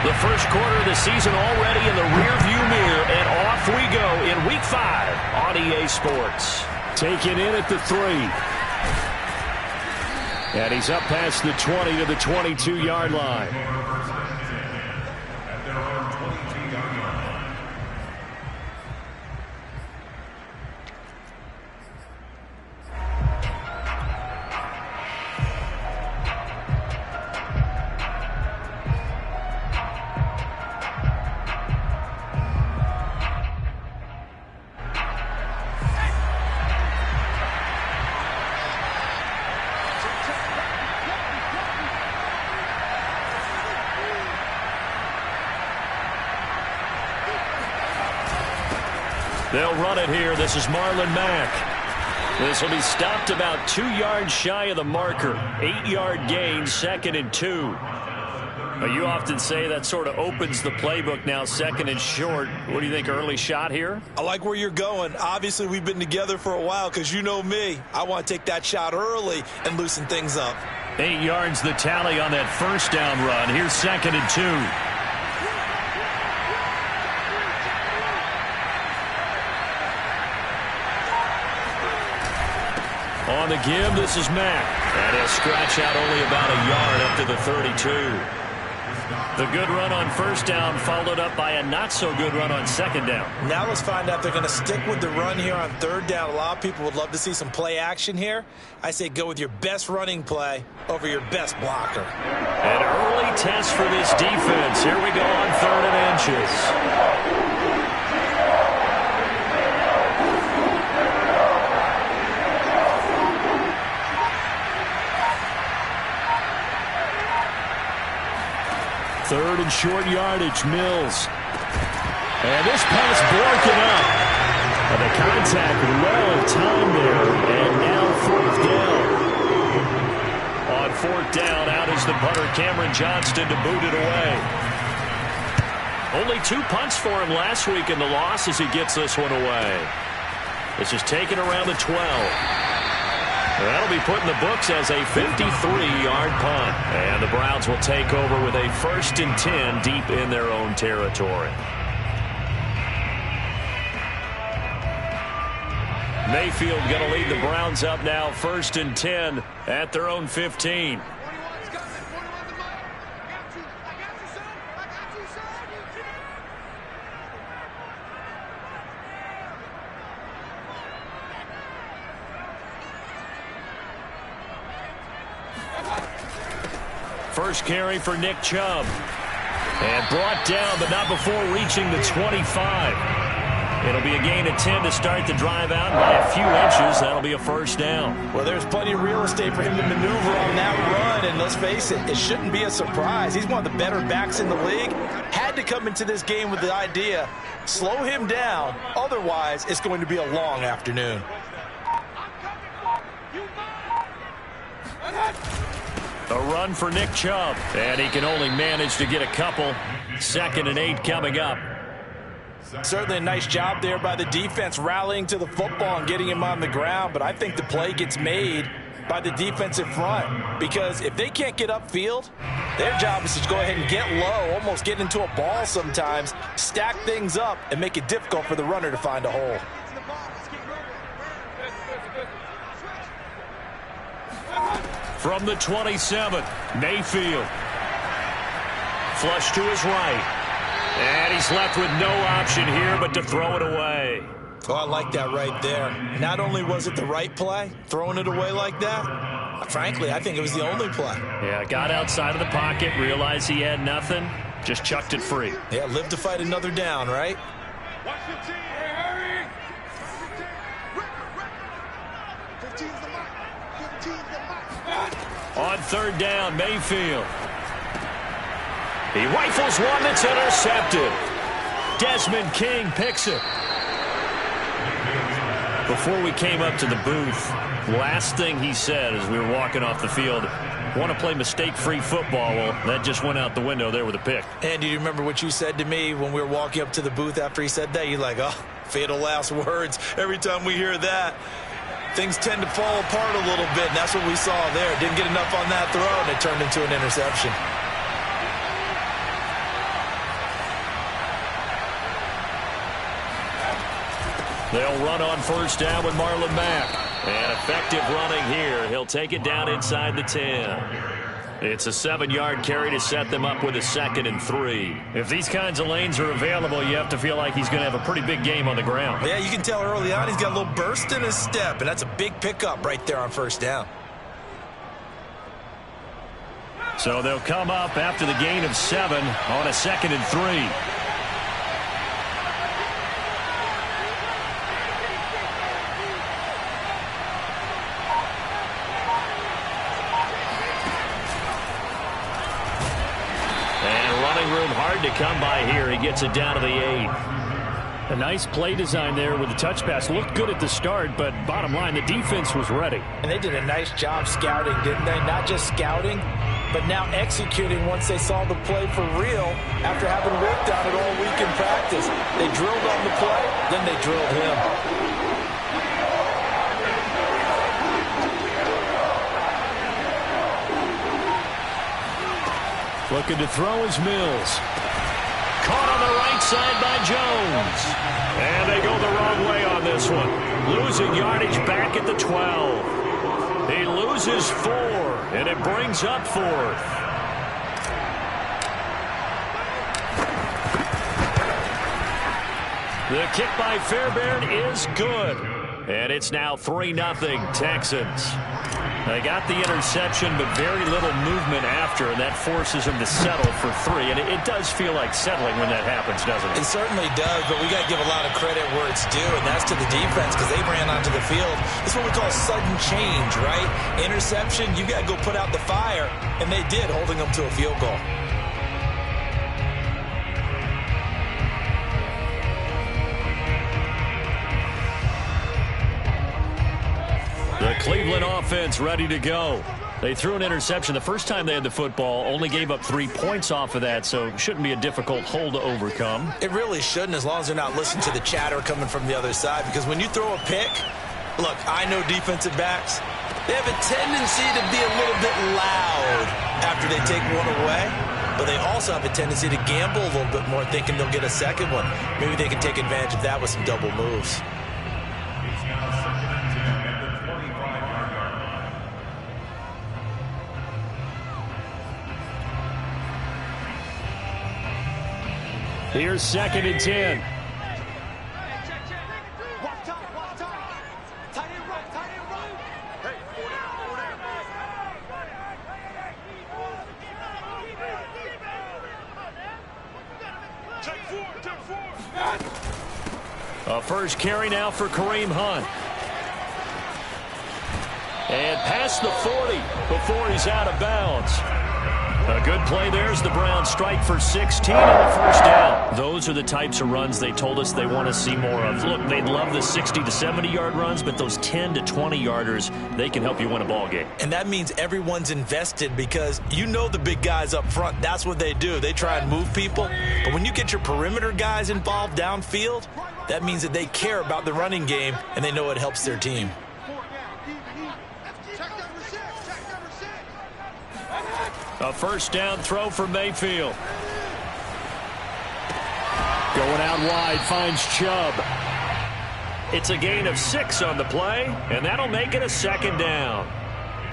The first quarter of the season already in the rearview mirror, and off we go in Week 5 on EA Sports. Taken in at the 3. And he's up past the 20 to the 22-yard line. They'll run it here. This is Marlon Mack. This will be stopped about 2 yards shy of the marker. 8-yard gain, 2nd and 2. Now, you often say that sort of opens the playbook now, 2nd and short. What do you think, early shot here? I like where you're going. Obviously, we've been together for a while because you know me. I want to take that shot early and loosen things up. 8 yards the tally on that first down run. Here's 2nd and 2. On the give, this is Mack. And he'll scratch out only about a yard up to the 32. The good run on first down followed up by a not-so-good run on second down. Now let's find out if they're going to stick with the run here on third down. A lot of people would love to see some play action here. I say go with your best running play over your best blocker. An early test for this defense. Here we go on 3rd and inches. Third and short yardage, Mills. And this pass broken up. And the contact well timed there. And now 4th down. On 4th down, out is the punter, Cameron Johnston, to boot it away. Only 2 punts for him last week in the loss as he gets this one away. This is taken around the 12. That'll be put in the books as a 53-yard punt. And the Browns will take over with a 1st and 10 deep in their own territory. Mayfield going to lead the Browns up now, 1st and 10 at their own 15. First carry for Nick Chubb. And brought down, but not before reaching the 25. It'll be a gain of 10 to start the drive out. By a few inches, that'll be a 1st down. Well, there's plenty of real estate for him to maneuver on that run. And let's face it, it shouldn't be a surprise. He's one of the better backs in the league. Had to come into this game with the idea, slow him down. Otherwise, it's going to be a long afternoon. A run for Nick Chubb, and he can only manage to get a couple. 2nd and 8 coming up. Certainly a nice job there by the defense rallying to the football and getting him on the ground, but I think the play gets made by the defensive front because if they can't get upfield, their job is to go ahead and get low, almost get into a ball sometimes, stack things up, and make it difficult for the runner to find a hole. From the 27, Mayfield. Flush to his right. And he's left with no option here but to throw it away. Oh, I like that right there. Not only was it the right play, throwing it away like that, frankly, I think it was the only play. Yeah, got outside of the pocket, realized he had nothing, just chucked it free. Yeah, live to fight another down, right? On 3rd down, Mayfield. He rifles one that's intercepted. Desmond King picks it. Before we came up to the booth, last thing he said as we were walking off the field, want to play mistake-free football. Well, that just went out the window there with a pick. And do you remember what you said to me when we were walking up to the booth after he said that? You're like, oh, fatal last words. Every time we hear that, things tend to fall apart a little bit, and that's what we saw there. Didn't get enough on that throw, and it turned into an interception. They'll run on first down with Marlon Mack. And effective running here. He'll take it down inside the 10. It's a 7-yard carry to set them up with a 2nd and 3. If these kinds of lanes are available, you have to feel like he's going to have a pretty big game on the ground. Yeah, you can tell early on he's got a little burst in his step, and that's a big pickup right there on first down. So they'll come up after the gain of 7 on a 2nd and 3. Hard to come by here. He gets it down to the 8. A nice play design there with the touch pass. Looked good at the start, but bottom line, the defense was ready. And they did a nice job scouting, didn't they? Not just scouting, but now executing once they saw the play for real after having worked on it all week in practice. They drilled on the play, then they drilled him. Looking to throw is Mills. Caught on the right side by Jones. And they go the wrong way on this one. Losing yardage back at the 12. He loses 4, and it brings up 4th. The kick by Fairbairn is good. And it's now 3-0 Texans. They got the interception, but very little movement after, and that forces them to settle for 3. And it does feel like settling when that happens, doesn't it? It certainly does, but we got to give a lot of credit where it's due, and that's to the defense because they ran onto the field. It's what we call sudden change, right? Interception, you got to go put out the fire, and they did, holding them to a field goal. The Cleveland offense ready to go. They threw an interception the first time they had the football, only gave up 3 points off of that, so it shouldn't be a difficult hole to overcome. It really shouldn't, as long as they're not listening to the chatter coming from the other side, because when you throw a pick, look, I know defensive backs, they have a tendency to be a little bit loud after they take one away, but they also have a tendency to gamble a little bit more, thinking they'll get a second one. Maybe they can take advantage of that with some double moves. Here's 2nd and 10. A first carry now for Kareem Hunt. And past the 40 before he's out of bounds. A good play there as the Browns strike for 16 on the first down. Those are the types of runs they told us they want to see more of. Look, they'd love the 60 to 70-yard runs, but those 10 to 20-yarders, they can help you win a ball game. And that means everyone's invested because you know the big guys up front. That's what they do. They try and move people. But when you get your perimeter guys involved downfield, that means that they care about the running game, and they know it helps their team. A first down throw for Mayfield. Going out wide, finds Chubb. It's a gain of 6 on the play, and that'll make it a 2nd down.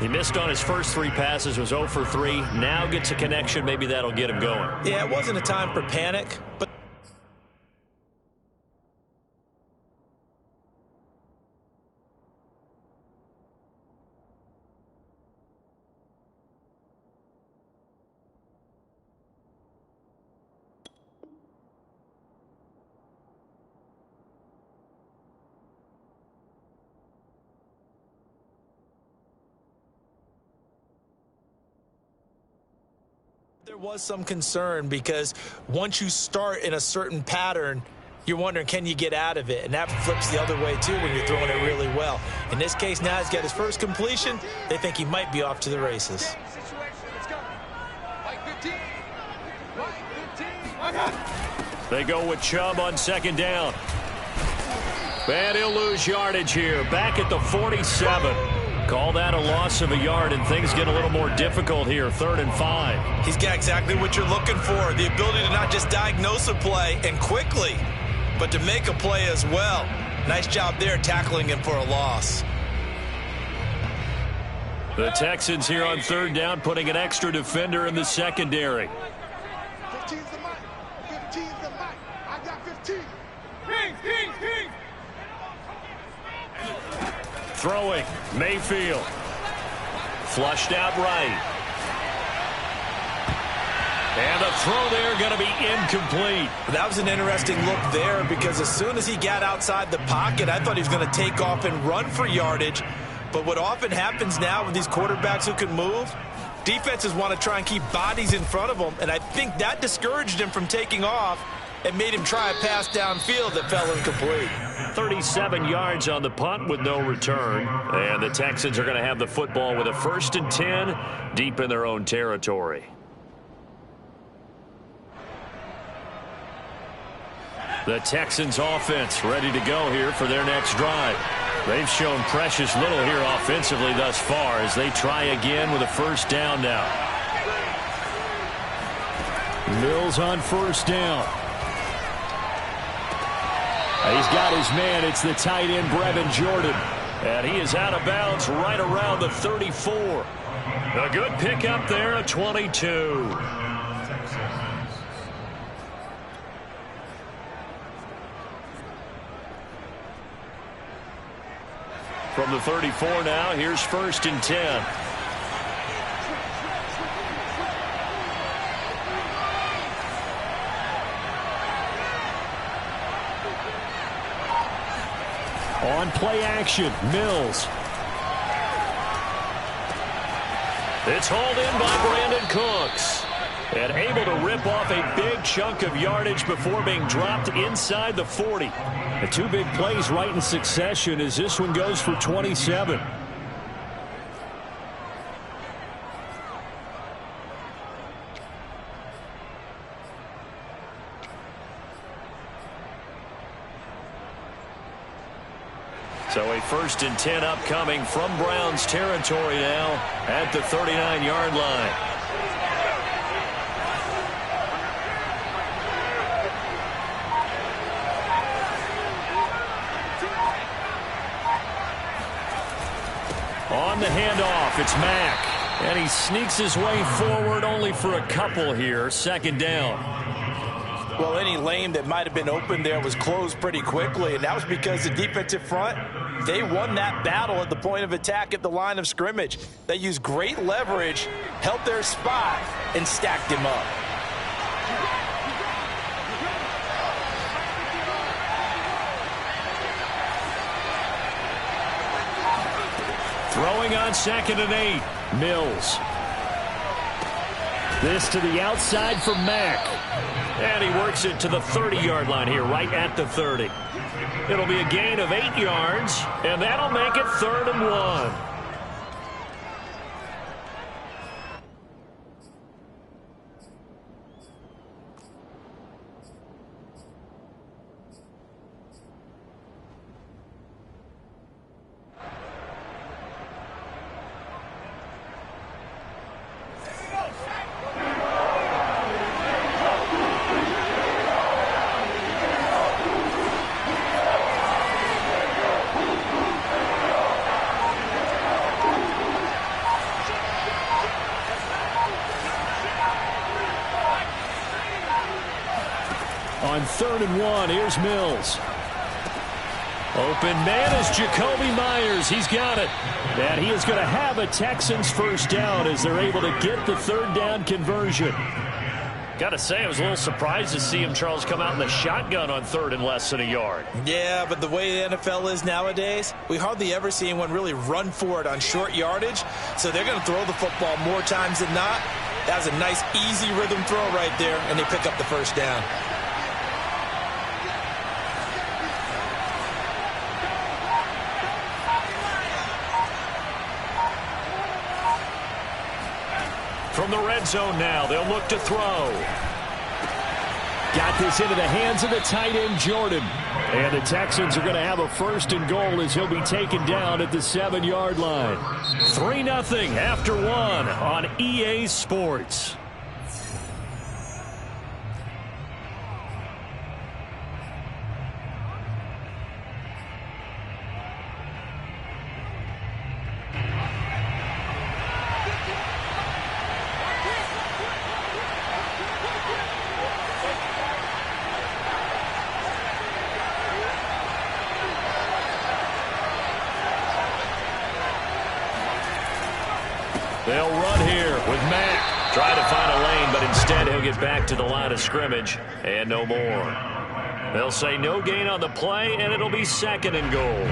He missed on his first 3 passes, was 0 for 3. Now gets a connection. Maybe that'll get him going. Yeah, it wasn't a time for panic, but there was some concern because once you start in a certain pattern, you're wondering, can you get out of it? And that flips the other way, too, when you're throwing it really well. In this case, now he's got his first completion. They think he might be off to the races. They go with Chubb on 2nd down. And he'll lose yardage here. Back at the 47. Call that a loss of a yard, and things get a little more difficult here. 3rd and 5. He's got exactly what you're looking for, the ability to not just diagnose a play and quickly, but to make a play as well. Nice job there tackling him for a loss. The Texans here on third down, putting an extra defender in the secondary. 15's the mic. 15's the mic. I got 15. King. Throwing, Mayfield. Flushed out right. And the throw there going to be incomplete. That was an interesting look there because as soon as he got outside the pocket, I thought he was going to take off and run for yardage. But what often happens now with these quarterbacks who can move, defenses want to try and keep bodies in front of them, and I think that discouraged him from taking off and made him try a pass downfield that fell incomplete. 37 yards on the punt with no return, and the Texans are going to have the football with a 1st and 10 deep in their own territory. The Texans offense ready to go here for their next drive. They've shown precious little here offensively thus far as they try again with a 1st down now. Mills on 1st down. He's got his man. It's the tight end, Brevin Jordan. And he is out of bounds right around the 34. A good pickup there at 22. From the 34 now, here's 1st and 10. On play action, Mills. It's hauled in by Brandon Cooks. And able to rip off a big chunk of yardage before being dropped inside the 40. The 2 big plays right in succession as this one goes for 27. So a 1st and 10 upcoming from Browns territory now at the 39-yard line. On the handoff, it's Mack. And he sneaks his way forward only for a couple here. 2nd down. Well, any lane that might have been open there was closed pretty quickly, and that was because the defensive front, they won that battle at the point of attack at the line of scrimmage. They used great leverage, held their spot, and stacked him up. Throwing on 2nd and 8. Mills. This to the outside for Mack. And he works it to the 30-yard line here, right at the 30. It'll be a gain of 8 yards, and that'll make it 3rd and 1. On 3rd and 1, here's Mills. Open man is Jacoby Myers. He's got it. And he is going to have a Texans 1st down as they're able to get the 3rd down conversion. Got to say, I was a little surprised to see him, Charles, come out in the shotgun on 3rd and less than a yard. Yeah, but the way the NFL is nowadays, we hardly ever see anyone really run for it on short yardage. So they're going to throw the football more times than not. That was a nice, easy rhythm throw right there, and they pick up the 1st down. From the red zone now, they'll look to throw. Got this into the hands of the tight end, Jordan. And the Texans are going to have a 1st and goal as he'll be taken down at the 7-yard line. 3-0 after 1 on EA Sports. They'll run here with Mack. Trying to find a lane, but instead he'll get back to the line of scrimmage and no more. They'll say no gain on the play, and it'll be 2nd and goal.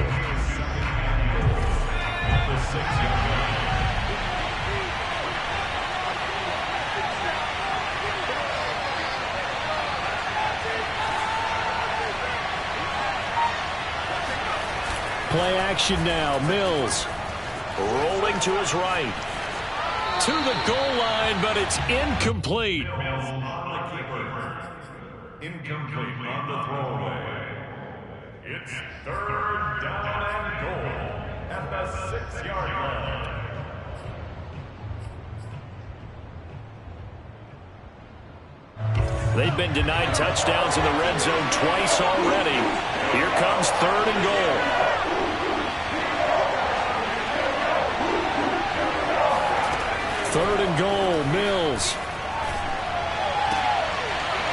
Play action now. Mills. Rolling to his right. To the goal line, but it's incomplete. Incomplete on the throwaway. It's 3rd down and goal at the 6-yard line. They've been denied touchdowns in the red zone twice already. Here comes 3rd and goal. 3rd and goal, Mills.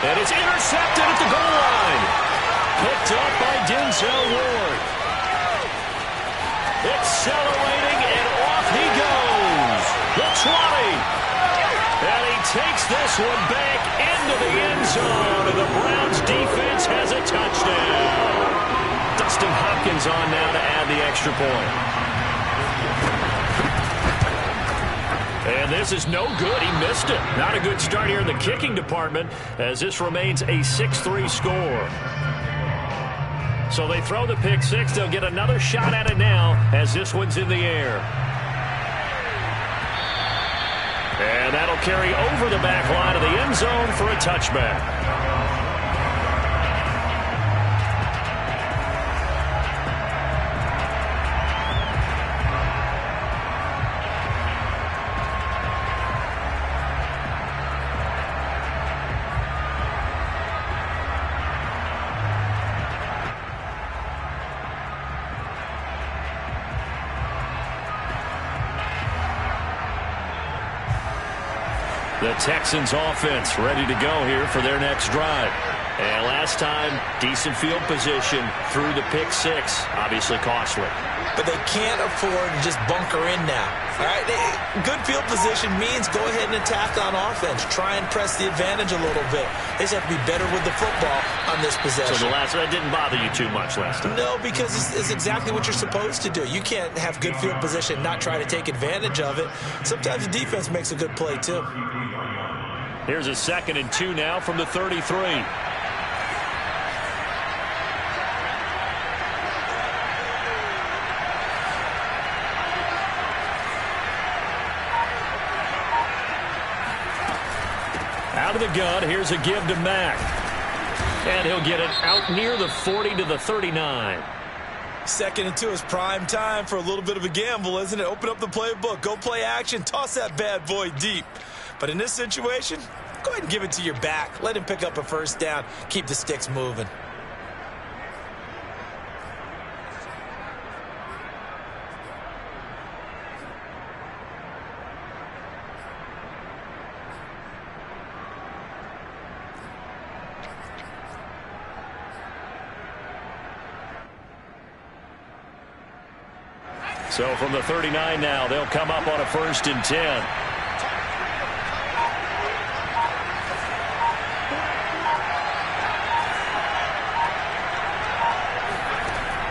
And it's intercepted at the goal line. Picked up by Denzel Ward. Accelerating, and off he goes. The 20. And he takes this one back into the end zone, and the Browns defense has a touchdown. Dustin Hopkins on now to add the extra point. And this is no good. He missed it. Not a good start here in the kicking department, as this remains a 6-3 score. So they throw the pick six. They'll get another shot at it now, as this one's in the air. And that'll carry over the back line of the end zone for a touchback. The Texans offense ready to go here for their next drive. And last time, decent field position through the pick six. Obviously costly. But they can't afford to just bunker in now. All right, good field position means go ahead and attack on offense. Try and press the advantage a little bit. They just have to be better with the football on this possession. So that didn't bother you too much last time? No, because it's exactly what you're supposed to do. You can't have good field position, not try to take advantage of it. Sometimes the defense makes a good play, too. Here's a 2nd and 2 now from the 33. Out of the gun, here's a give to Mack. And he'll get it out near the 40 to the 39. 2nd and 2 is prime time for a little bit of a gamble, isn't it? Open up the playbook, go play action, toss that bad boy deep. But in this situation, go ahead and give it to your back. Let him pick up a first down, keep the sticks moving. So from the 39 now, they'll come up on a 1st and 10.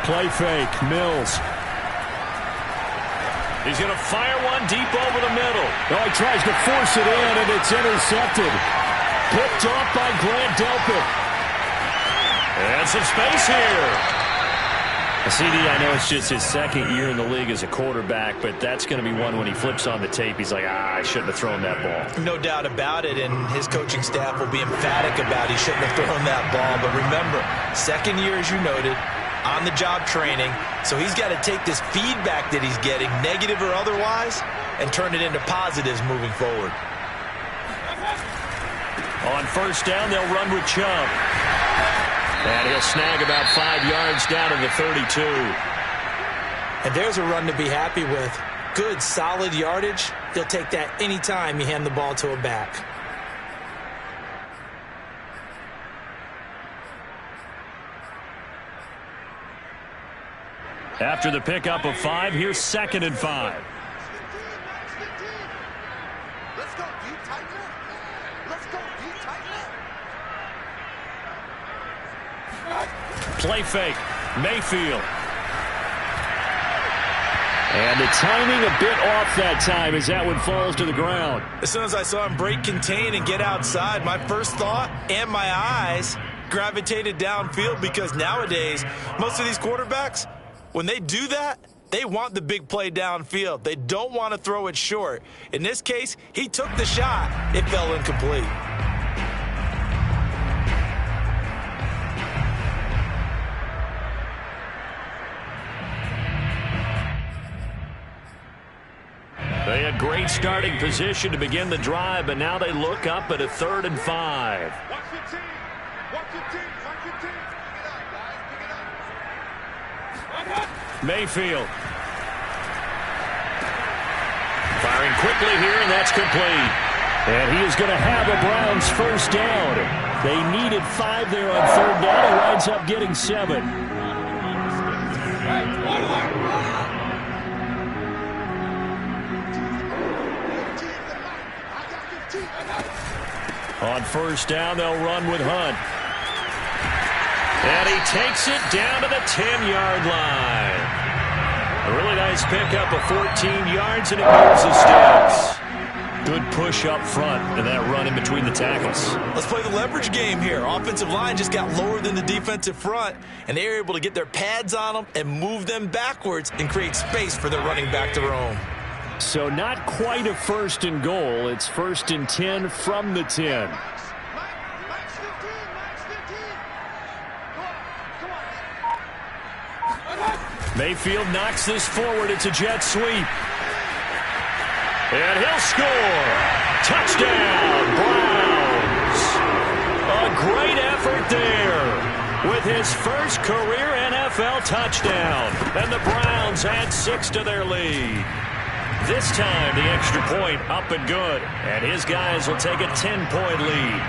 Play fake, Mills. He's going to fire one deep over the middle. Oh, he tries to force it in, and it's intercepted. Picked off by Grant Delpit. And some space here. CD, I know it's just his 2nd year in the league as a quarterback, but that's going to be one when he flips on the tape. He's like, I shouldn't have thrown that ball. No doubt about it, and his coaching staff will be emphatic about he shouldn't have thrown that ball. But remember, 2nd year, as you noted, on-the-job training, so he's got to take this feedback that he's getting, negative or otherwise, and turn it into positives moving forward. On 1st down, they'll run with Chubb. And he'll snag about 5 yards down to the 32. And there's a run to be happy with. Good, solid yardage. He'll take that anytime you hand the ball to a back. After the pickup of 5, here's 2nd and 5. Let's go, deep, tighten up. Let's go, deep, tighten up. Play fake. Mayfield. And the timing a bit off that time as that one falls to the ground. As soon as I saw him break contain and get outside, my first thought and my eyes gravitated downfield, because nowadays, most of these quarterbacks, when they do that, they want the big play downfield. They don't want to throw it short. In this case, he took the shot. It fell incomplete. They had great starting position to begin the drive, but now they look up at a 3rd and 5. Watch your team. Watch your team. Watch your team. Pick it up, guys. Pick it up. Mayfield. Firing quickly here, and that's complete. And he is going to have a Browns first down. They needed 5 there on 3rd down. He winds up getting 7. On first down, they'll run with Hunt. And he takes it down to the 10-yard line. A really nice pickup of 14 yards, and it moves the sticks. Good push up front, and that run in between the tackles. Let's play the leverage game here. Offensive line just got lower than the defensive front, and they were able to get their pads on them and move them backwards and create space for their running back to roam. So not quite a 1st and goal. It's 1st and 10 from the 10. Max 15. Max 15. Come on. Mayfield knocks this forward. It's a jet sweep. And he'll score. Touchdown, Browns. A great effort there with his first career NFL touchdown. And the Browns add 6 to their lead. This time, the extra point up and good. And his guys will take a 10-point lead.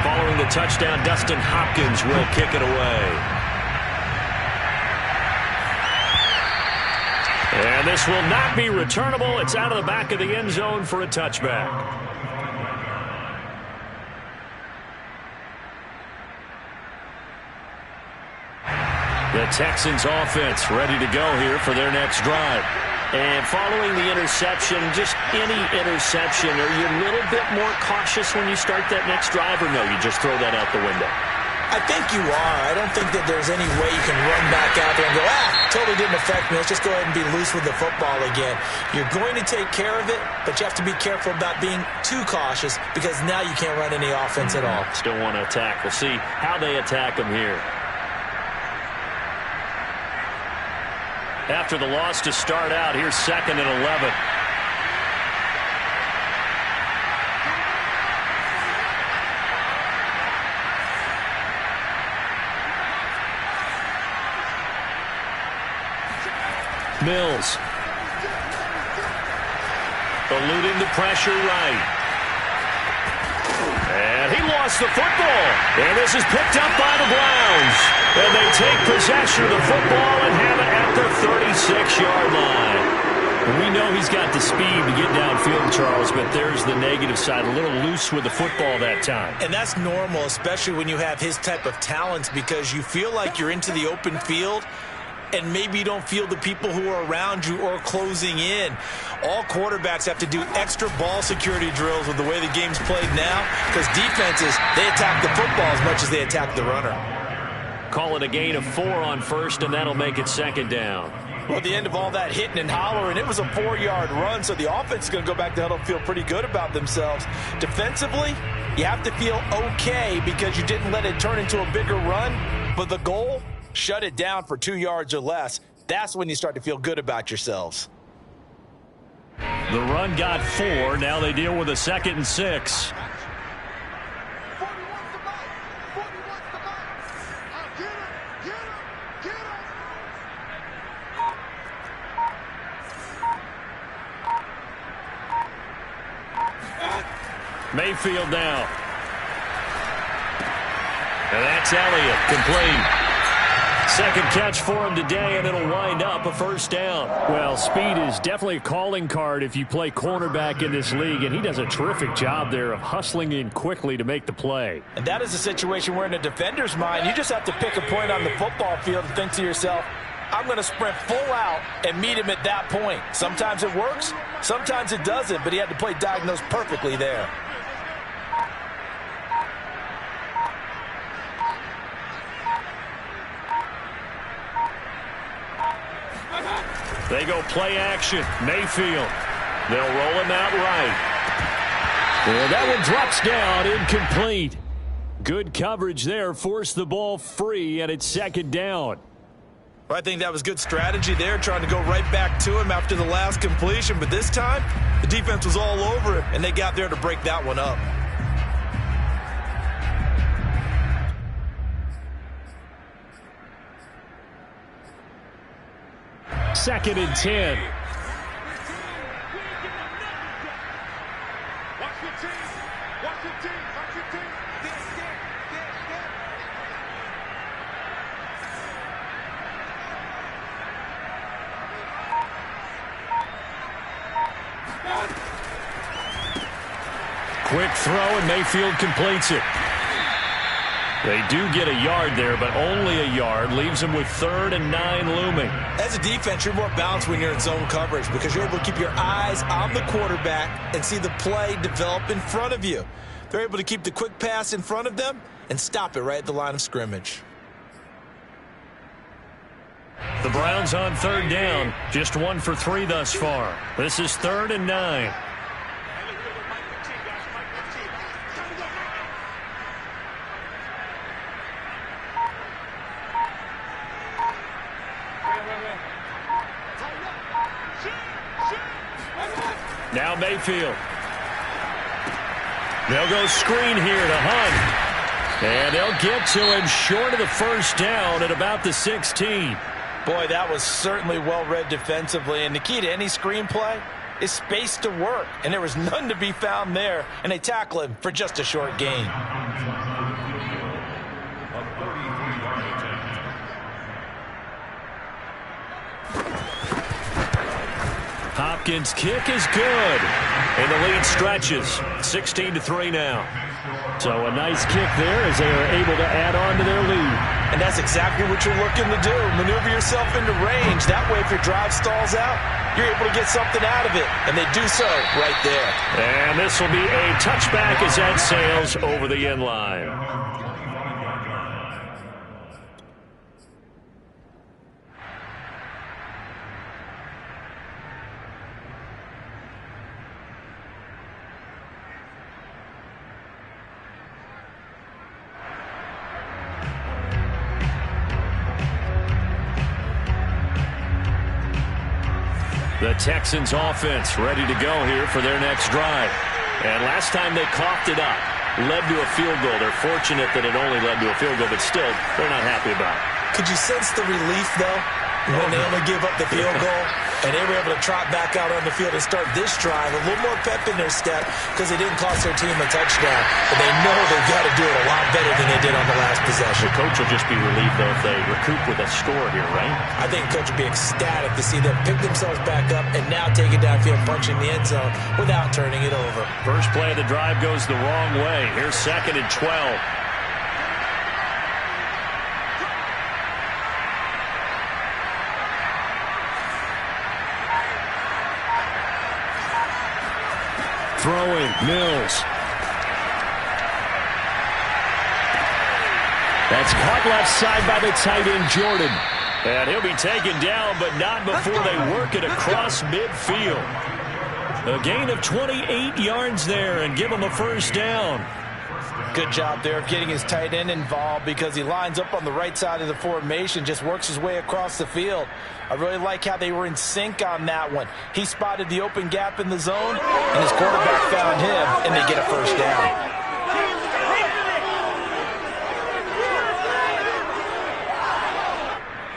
Following the touchdown, Dustin Hopkins will kick it away. And this will not be returnable. It's out of the back of the end zone for a touchback. The Texans offense ready to go here for their next drive. And following the interception, just any interception, are you a little bit more cautious when you start that next drive, or no, you just throw that out the window? I think you are. I don't think that there's any way you can run back out there and go, totally didn't affect me. Let's just go ahead and be loose with the football again. You're going to take care of it, but you have to be careful about being too cautious, because now you can't run any offense at all. Still want to attack. We'll see how they attack them here. After the loss to start out, here's 2nd and 11. Mills. Eluding the pressure right. And he lost the football. And this is picked up by the Browns. And they take possession of the football and have it at the 36-yard line. We know he's got the speed to get downfield, Charles, but there's the negative side. A little loose with the football that time. And that's normal, especially when you have his type of talents, because you feel like you're into the open field, and maybe you don't feel the people who are around you or closing in. All quarterbacks have to do extra ball security drills with the way the game's played now, because defenses, they attack the football as much as they attack the runner. Call it a gain of 4 on first, and that'll make it 2nd down. Well, at the end of all that hitting and hollering, it was a 4-yard run, so the offense is going to go back to huddle and feel pretty good about themselves. Defensively, you have to feel okay because you didn't let it turn into a bigger run, but the goal, shut it down for 2 yards or less. That's when you start to feel good about yourselves. The run got 4. Now they deal with a 2nd and 6. 40 wants the ball. 40 wants the ball. Get him. Get him. Get him. Mayfield now. And that's Elliott, complete. Second catch for him today, and it'll wind up a first down. Well, speed is definitely a calling card if you play cornerback in this league, and he does a terrific job there of hustling in quickly to make the play. And that is a situation where in a defender's mind, you just have to pick a point on the football field and think to yourself, I'm going to sprint full out and meet him at that point. Sometimes it works, sometimes it doesn't, but he had to play diagnose perfectly there. They go play action. Mayfield. They'll roll him out right. Well, that one drops down, incomplete. Good coverage there, forced the ball free, and it's second down. I think that was good strategy there, trying to go right back to him after the last completion. But this time, the defense was all over him, and they got there to break that one up. Second and 10. Watch your team. Watch your team. Watch your team. Quick throw, and Mayfield completes it. They do get a yard there, but only a yard. Leaves them with 3rd and 9 looming. As a defense, you're more balanced when you're in zone coverage because you're able to keep your eyes on the quarterback and see the play develop in front of you. They're able to keep the quick pass in front of them and stop it right at the line of scrimmage. The Browns on 3rd down. Just 1 for 3 thus far. This is 3rd and 9. Now Mayfield. They'll go screen here to Hunt. And they'll get to him short of the first down at about the 16. Boy, that was certainly well-read defensively. And the key to any screenplay is space to work. And there was none to be found there. And they tackle him for just a short gain. Hopkins' kick is good. And the lead stretches. 16-3 now. So a nice kick there as they are able to add on to their lead. And that's exactly what you're looking to do. Maneuver yourself into range. That way, if your drive stalls out, you're able to get something out of it. And they do so right there. And this will be a touchback as that sails over the end line. The Texans offense ready to go here for their next drive. And last time they coughed it up, led to a field goal. They're fortunate that it only led to a field goal, but still, they're not happy about it. Could you sense the relief, though, when they only give up the field goal? And they were able to trot back out on the field and start this drive a little more pep in their step because they didn't cost their team a touchdown. But they know they've got to do it a lot better than they did on the last possession. The coach will just be relieved, though, if they recoup with a score here, right? I think the coach will be ecstatic to see them pick themselves back up and now take it downfield, punching the end zone without turning it over. First play of the drive goes the wrong way. Here's 2nd and 12. Throwing, Mills. That's caught left side by the tight end, Jordan. And he'll be taken down, but not before they work it across midfield. A gain of 28 yards there and give him a first down. Good job there of getting his tight end involved because he lines up on the right side of the formation, just works his way across the field. I really like how they were in sync on that one. He spotted the open gap in the zone, and his quarterback found him, and they get a first down.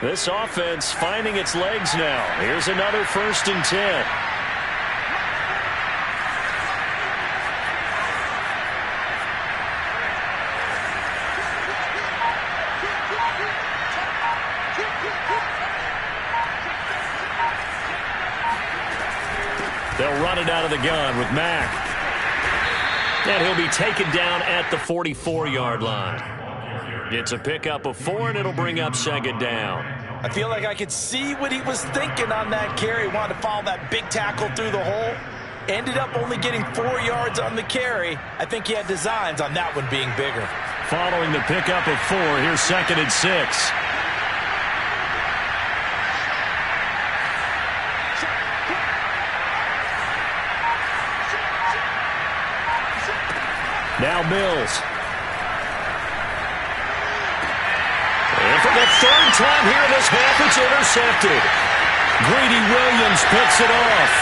This offense finding its legs now. Here's another 1st and 10. They'll run it out of the gun with Mack. And he'll be taken down at the 44-yard line. It's a pickup of 4, and it'll bring up second down. I feel like I could see what he was thinking on that carry. Wanted to follow that big tackle through the hole. Ended up only getting 4 yards on the carry. I think he had designs on that one being bigger. Following the pickup of 4, here's second and 6. Now Mills. And for the third time here in this half, it's intercepted. Greedy Williams picks it off.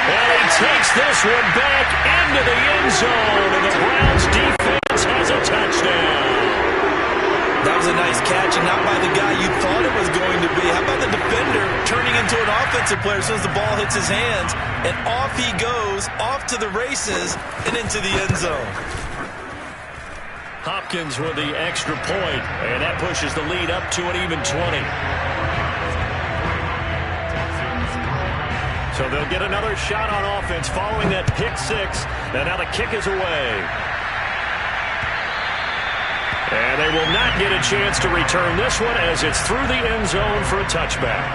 And he takes this one back into the end zone, and the Browns defense has a touchdown. That was a nice catch, and not by the guy you thought it was going to be. How about the defender turning into an offensive player as soon as the ball hits his hands, and off he goes, off to the races, and into the end zone. Hopkins with the extra point, and that pushes the lead up to an even 20. So they'll get another shot on offense following that pick 6, and now the kick is away. And they will not get a chance to return this one as it's through the end zone for a touchback.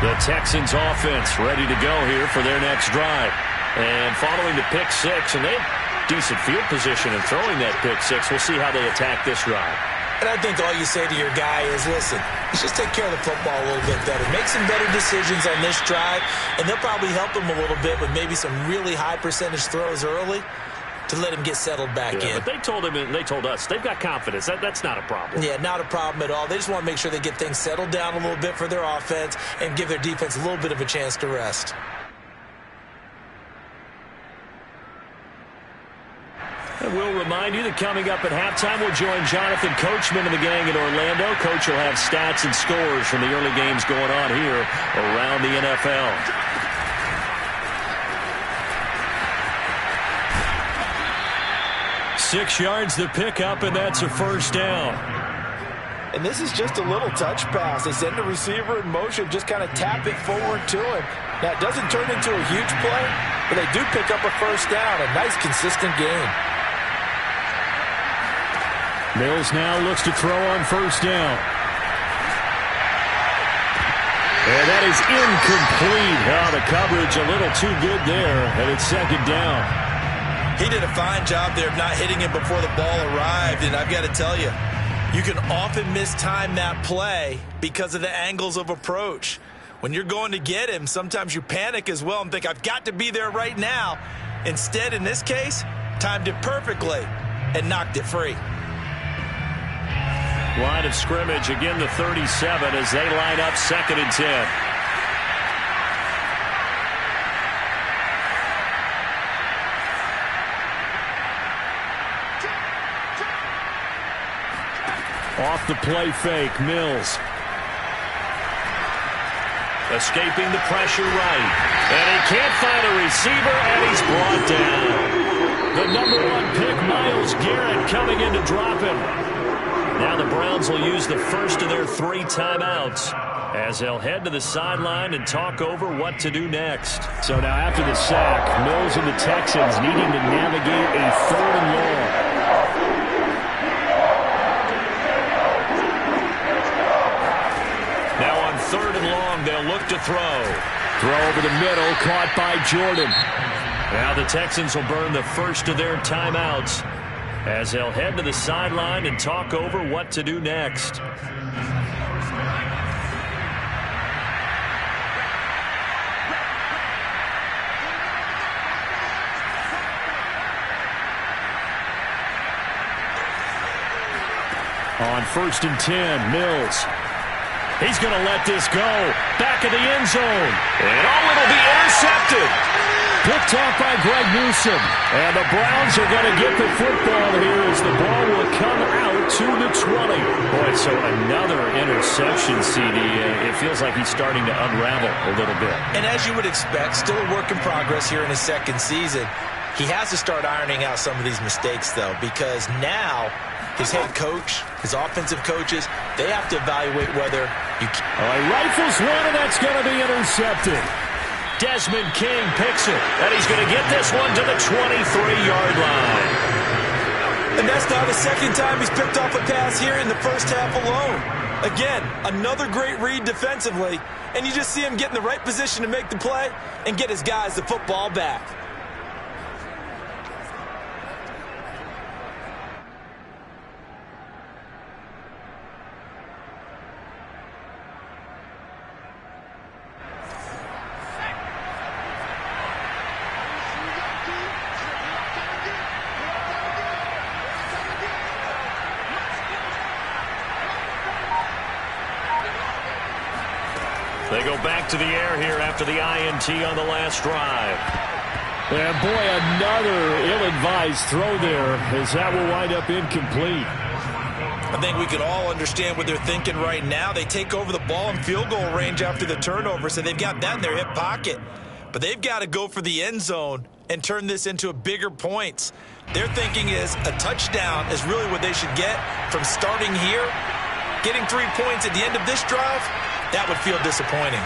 The Texans offense ready to go here for their next drive. And following the pick 6, and they have decent field position in throwing that pick 6. We'll see how they attack this drive. And I think all you say to your guy is, listen, let's just take care of the football a little bit better. Make some better decisions on this drive, and they'll probably help him a little bit with maybe some really high percentage throws early to let him get settled back in. But they told him, and they told us, they've got confidence. That's not a problem. Yeah, not a problem at all. They just want to make sure they get things settled down a little bit for their offense and give their defense a little bit of a chance to rest. And we'll remind you that coming up at halftime, we'll join Jonathan Coachman and the gang in Orlando. Coach will have stats and scores from the early games going on here around the NFL. Six yards to pick up, and that's a first down. And this is just a little touch pass. They send the receiver in motion, just kind of tap it forward to him. Now, it doesn't turn into a huge play, but they do pick up a first down. A nice, consistent game. Mills now looks to throw on first down. And that is incomplete. Oh, the coverage a little too good there, and it's second down. He did a fine job there of not hitting it before the ball arrived, and I've got to tell you, you can often mistime that play because of the angles of approach. When you're going to get him, sometimes you panic as well and think, I've got to be there right now. Instead, in this case, timed it perfectly and knocked it free. Line of scrimmage, again the 37 as they line up second and 10. Off the play fake, Mills. Escaping the pressure right. And he can't find a receiver, and he's brought down. The number 1 pick, Myles Garrett, coming in to drop him. Now the Browns will use the first of their 3 timeouts as they'll head to the sideline and talk over what to do next. So now after the sack, Mills and the Texans needing to navigate a 3rd and long. Now on 3rd and long, they'll look to throw. Throw over the middle, caught by Jordan. Now the Texans will burn the first of their timeouts as they'll head to the sideline and talk over what to do next. On 1st and 10, Mills. He's going to let this go. Back of the end zone. And it'll be intercepted. Picked off by Greg Newsome. And the Browns are going to get the football here as the ball will come out to the 20. Boy, so another interception, CD. It feels like he's starting to unravel a little bit. And as you would expect, still a work in progress here in his 2nd season. He has to start ironing out some of these mistakes, though, because now his head coach, his offensive coaches, they have to evaluate whether you can. He rifles one, and that's going to be intercepted. Desmond King picks it, and he's going to get this one to the 23-yard line. And that's now the second time he's picked off a pass here in the first half alone. Again, another great read defensively, and you just see him get in the right position to make the play and get his guys the football back. They go back to the air here after the INT on the last drive. And boy, another ill-advised throw there, as that will wind up incomplete. I think we can all understand what they're thinking right now. They take over the ball in field goal range after the turnover, so they've got that in their hip pocket. But they've got to go for the end zone and turn this into a bigger points. Their thinking is a touchdown is really what they should get from starting here. Getting 3 points at the end of this drive, that would feel disappointing.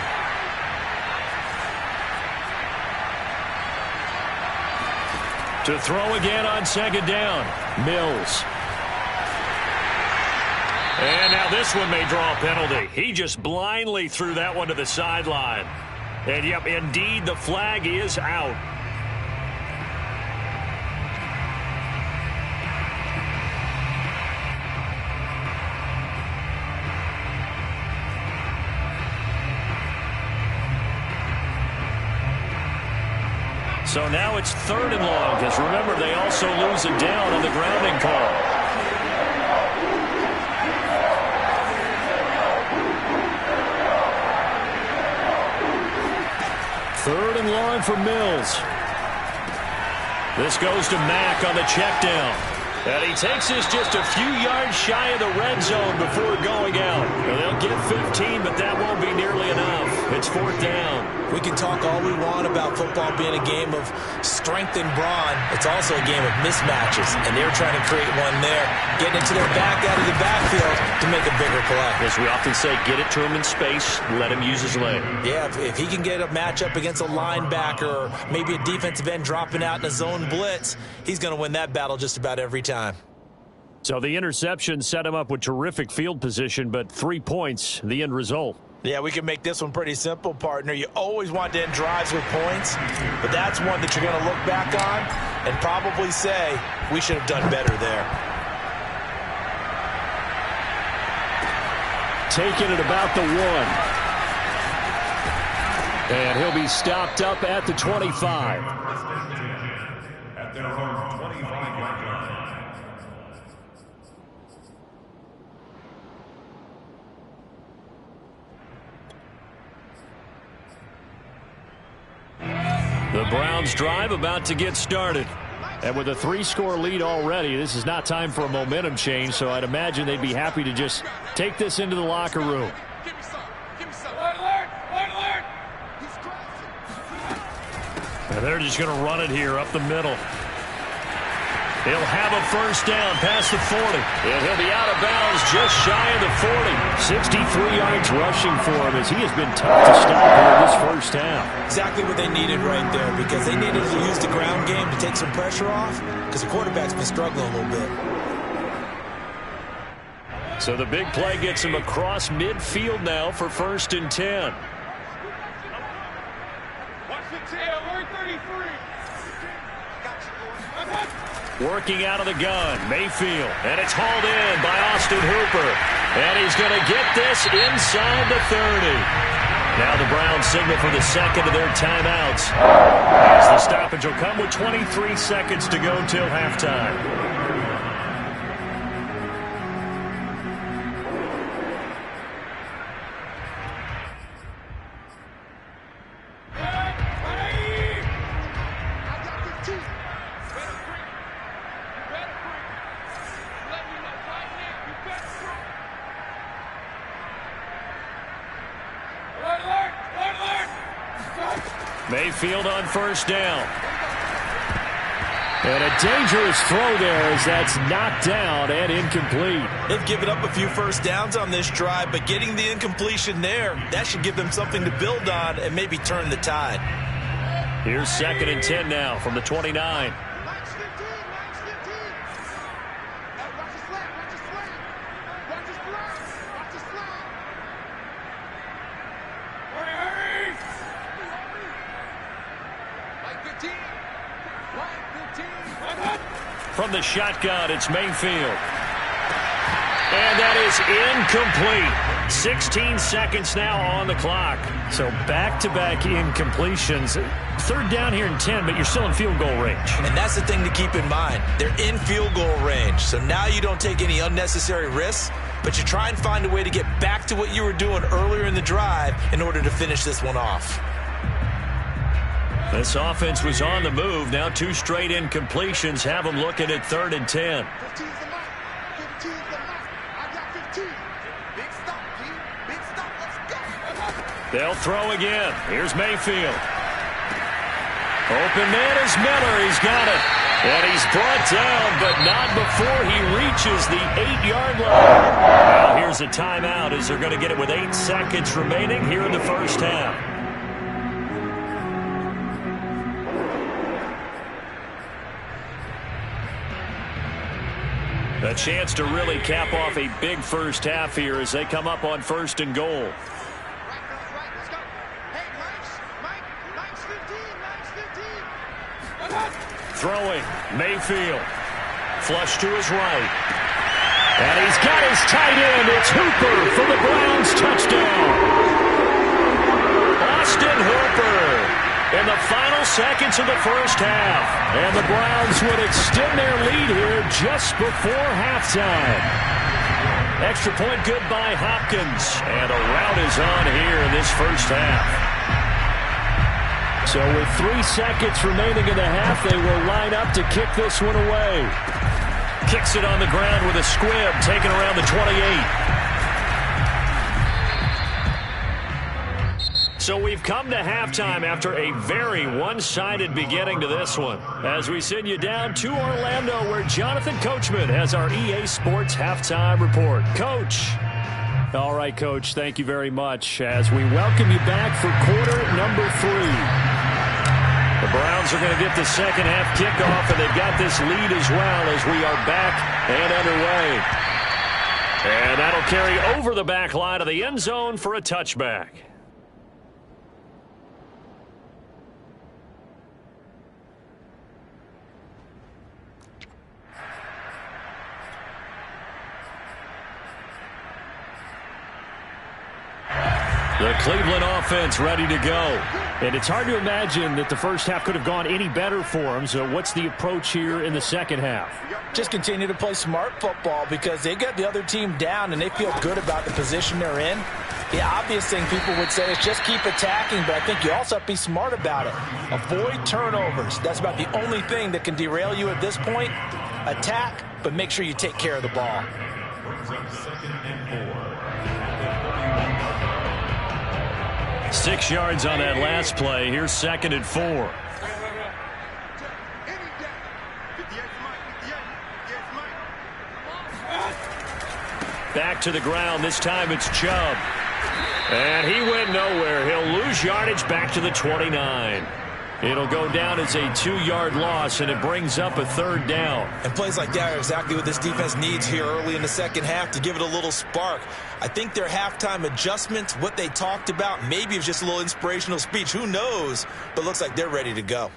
To throw again on second down, Mills. And now this one may draw a penalty. He just blindly threw that one to the sideline. And, yep, indeed, the flag is out. So now it's 3rd and long, because remember, they also lose it down on the grounding call. Third and long for Mills. This goes to Mack on the check down. And he takes this just a few yards shy of the red zone before going out. And they'll get 15, but that won't be nearly enough. It's 4th down. We can talk all we want about football being a game of strength and brawn. It's also a game of mismatches, and they're trying to create one there, getting it to their back out of the backfield to make a bigger play. As we often say, get it to him in space, let him use his leg. Yeah, if he can get a matchup against a linebacker or maybe a defensive end dropping out in a zone blitz, he's going to win that battle just about every time. So the interception set him up with terrific field position, but 3 points, the end result. Yeah, we can make this one pretty simple, partner. You always want to end drives with points, but that's one that you're going to look back on and probably say, we should have done better there. Taking it about the 1. And he'll be stopped up at the 25. At their own 25-yard line. The Browns drive about to get started. And with a 3-score lead already, this is not time for a momentum change, so I'd imagine they'd be happy to just take this into the locker room. Give me some. Give me some. Alert. He's crashing. And they're just going to run it here up the middle. He'll have a first down past the 40. And he'll be out of bounds just shy of the 40. 63 yards rushing for him as he has been tough to stop here this first half. Exactly what they needed right there, because they needed to use the ground game to take some pressure off, because the quarterback's been struggling a little bit. So the big play gets him across midfield now for 1st and 10. Watch the tail. Alert 33. Working out of the gun, Mayfield. And it's hauled in by Austin Hooper. And he's going to get this inside the 30. Now the Browns signal for the second of their timeouts. As the stoppage will come with 23 seconds to go till halftime. Mayfield on first down. And a dangerous throw there as that's knocked down and incomplete. They've given up a few first downs on this drive, but getting the incompletion there, that should give them something to build on and maybe turn the tide. Here's 2nd and 10 now from the 29. Watch his flag. Watch his flag. From the shotgun, it's Mayfield. And that is incomplete. 16 seconds now on the clock. So back-to-back incompletions. 3rd down here and 10, but you're still in field goal range. And that's the thing to keep in mind. They're in field goal range. So now you don't take any unnecessary risks, but you try and find a way to get back to what you were doing earlier in the drive in order to finish this one off. This offense was on the move. Now 2 straight incompletions have them looking at 3rd and 10. 15's the mark. 15's the mark. I got 15. Big stop, G. Big stop. Let's go. They'll throw again. Here's Mayfield. Open man is Miller. He's got it. And he's brought down, but not before he reaches the 8-yard line. Now here's a timeout as they're going to get it with 8 seconds remaining here in the first half. A chance to really cap off a big first half here as they come up on 1st and goal. Right. Let's go. Hey, Mike's 15. Throwing, Mayfield. Flush to his right. And he's got his tight end. It's Hooper for the Browns touchdown. Austin Hooper in the final seconds of the first half. And the Browns would extend their lead here just before halftime. Extra point good by Hopkins. And a rout is on here in this first half. So with 3 seconds remaining in the half, they will line up to kick this one away. Kicks it on the ground with a squib, taken around the 28. So we've come to halftime after a very one-sided beginning to this one. As we send you down to Orlando, where Jonathan Coachman has our EA Sports Halftime Report. Coach. All right, Coach, thank you very much as we welcome you back for quarter number 3. The Browns are going to get the second half kickoff, and they've got this lead as well as we are back and underway. And that'll carry over the back line of the end zone for a touchback. The Cleveland offense ready to go. And it's hard to imagine that the first half could have gone any better for them. So what's the approach here in the second half? Just continue to play smart football because they got the other team down and they feel good about the position they're in. The obvious thing people would say is just keep attacking, but I think you also have to be smart about it. Avoid turnovers. That's about the only thing that can derail you at this point. Attack, but make sure you take care of the ball. 6 yards on that last play. Here's 2nd and 4. Back to the ground. This time it's Chubb. And he went nowhere. He'll lose yardage back to the 29. It'll go down as a 2-yard loss, and it brings up a 3rd down. And plays like that are exactly what this defense needs here early in the second half to give it a little spark. I think their halftime adjustment, what they talked about, maybe it was just a little inspirational speech. Who knows? But looks like they're ready to go.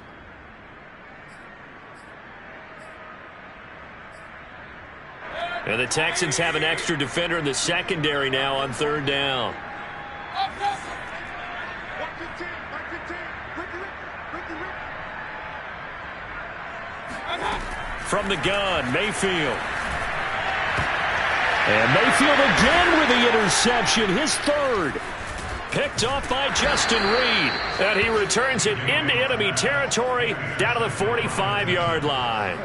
And the Texans have an extra defender in the secondary now on 3rd down. From the gun, Mayfield. And Mayfield again with the interception, his 3rd. Picked off by Justin Reed. And he returns it into enemy territory down to the 45-yard line.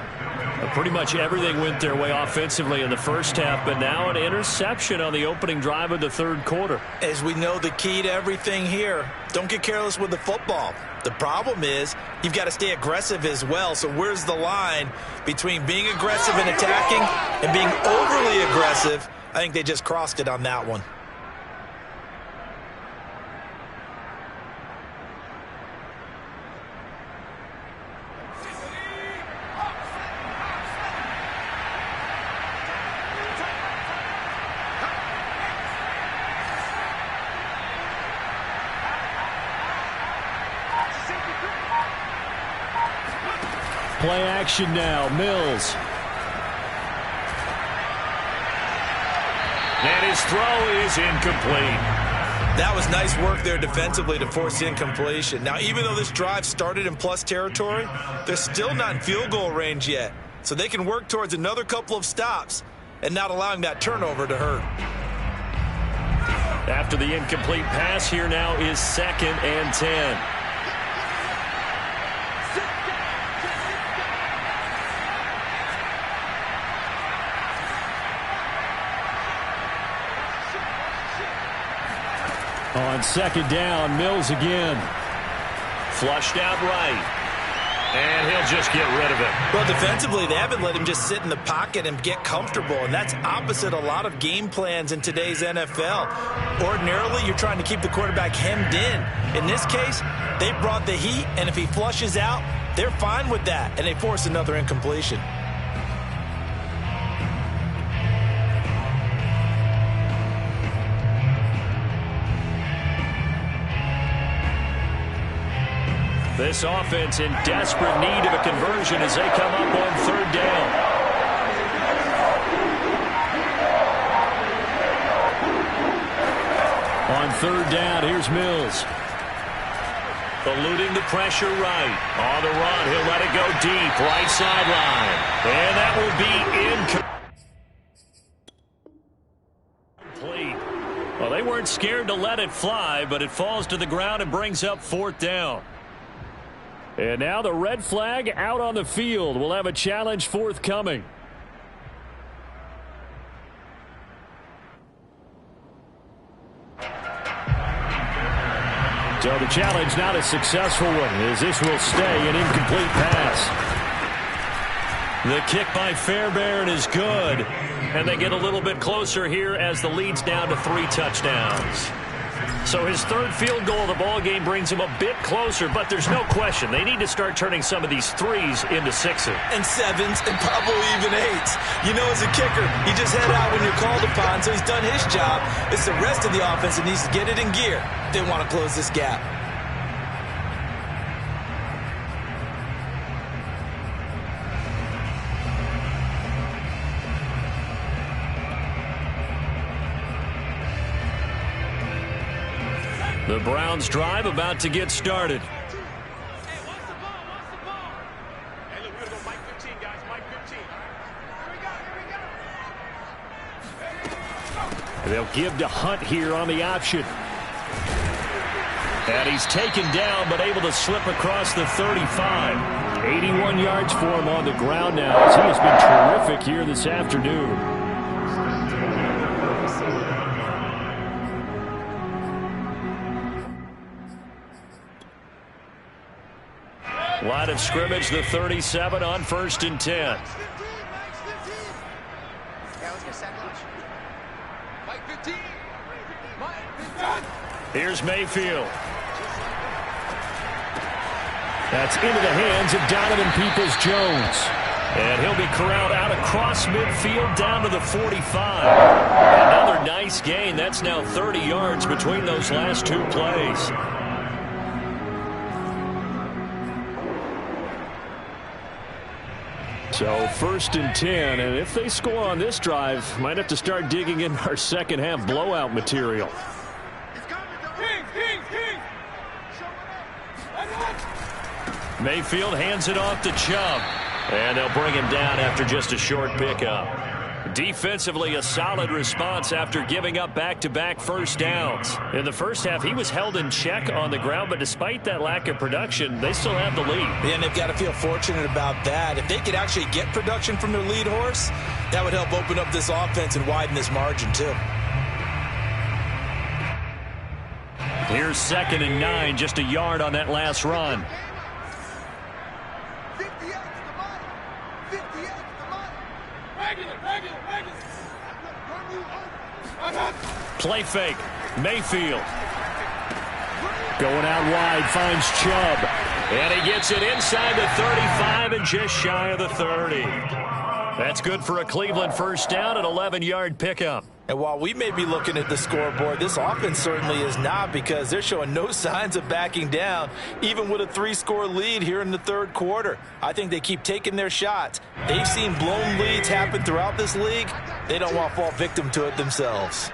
Pretty much everything went their way offensively in the first half, but now an interception on the opening drive of the 3rd quarter. As we know, the key to everything here, don't get careless with the football. The problem is you've got to stay aggressive as well. So where's the line between being aggressive and attacking and being overly aggressive? I think they just crossed it on that one. Play action now, Mills. And his throw is incomplete. That was nice work there defensively to force incompletion. Now, even though this drive started in plus territory, they're still not in field goal range yet. So they can work towards another couple of stops and not allowing that turnover to hurt. After the incomplete pass, here now is 2nd and 10. On 2nd down, Mills again. Flushed out right. And he'll just get rid of it. Well, defensively, they haven't let him just sit in the pocket and get comfortable, and that's opposite a lot of game plans in today's NFL. Ordinarily, you're trying to keep the quarterback hemmed in. In this case, they brought the heat, and if he flushes out, they're fine with that, and they force another incompletion. This offense in desperate need of a conversion as they come up on 3rd down. On 3rd down, here's Mills. Eluding the pressure right. On the run, he'll let it go deep. Right sideline. And that will be incomplete. Well, they weren't scared to let it fly, but it falls to the ground and brings up 4th down. And now the red flag out on the field. We'll have a challenge forthcoming. So the challenge not a successful one, as this will stay an incomplete pass. The kick by Fairbairn is good. And they get a little bit closer here as the lead's down to 3 touchdowns. So his 3rd field goal of the ball game brings him a bit closer, but there's no question they need to start turning some of these 3s into 6s. And 7s and probably even 8s. You know, as a kicker, you just head out when you're called upon, so he's done his job. It's the rest of the offense that needs to get it in gear if they want to close this gap. The Browns drive about to get started. Hey, what's the ball? Hey, look, we're going to go Mike 15, guys. Mike 15. Here we go. They'll give to Hunt here on the option. And he's taken down, but able to slip across the 35. 81 yards for him on the ground now, as he has been terrific here this afternoon. Line of scrimmage, the 37 on 1st and 10. Yeah, let's get sack lunch. Mike 15. Mike 15. Here's Mayfield. That's into the hands of Donovan Peoples-Jones. And he'll be corralled out across midfield down to the 45. Another nice gain. That's now 30 yards between those last 2 plays. So 1st and 10, and if they score on this drive, might have to start digging in our second half blowout material. Mayfield hands it off to Chubb. And they'll bring him down after just a short pickup. Defensively, a solid response after giving up back-to-back first downs. In the first half, he was held in check on the ground, but despite that lack of production, they still have the lead. And they've got to feel fortunate about that. If they could actually get production from their lead horse, that would help open up this offense and widen this margin, too. Here's 2nd and 9, just a yard on that last run. 58 the money. 58 the money. Regular. Play fake. Mayfield. Going out wide, finds Chubb. And he gets it inside the 35 and just shy of the 30. That's good for a Cleveland first down, an 11-yard pickup. And while we may be looking at the scoreboard, this offense certainly is not, because they're showing no signs of backing down, even with a 3-score lead here in the third quarter. I think they keep taking their shots. They've seen blown leads happen throughout this league. They don't want to fall victim to it themselves.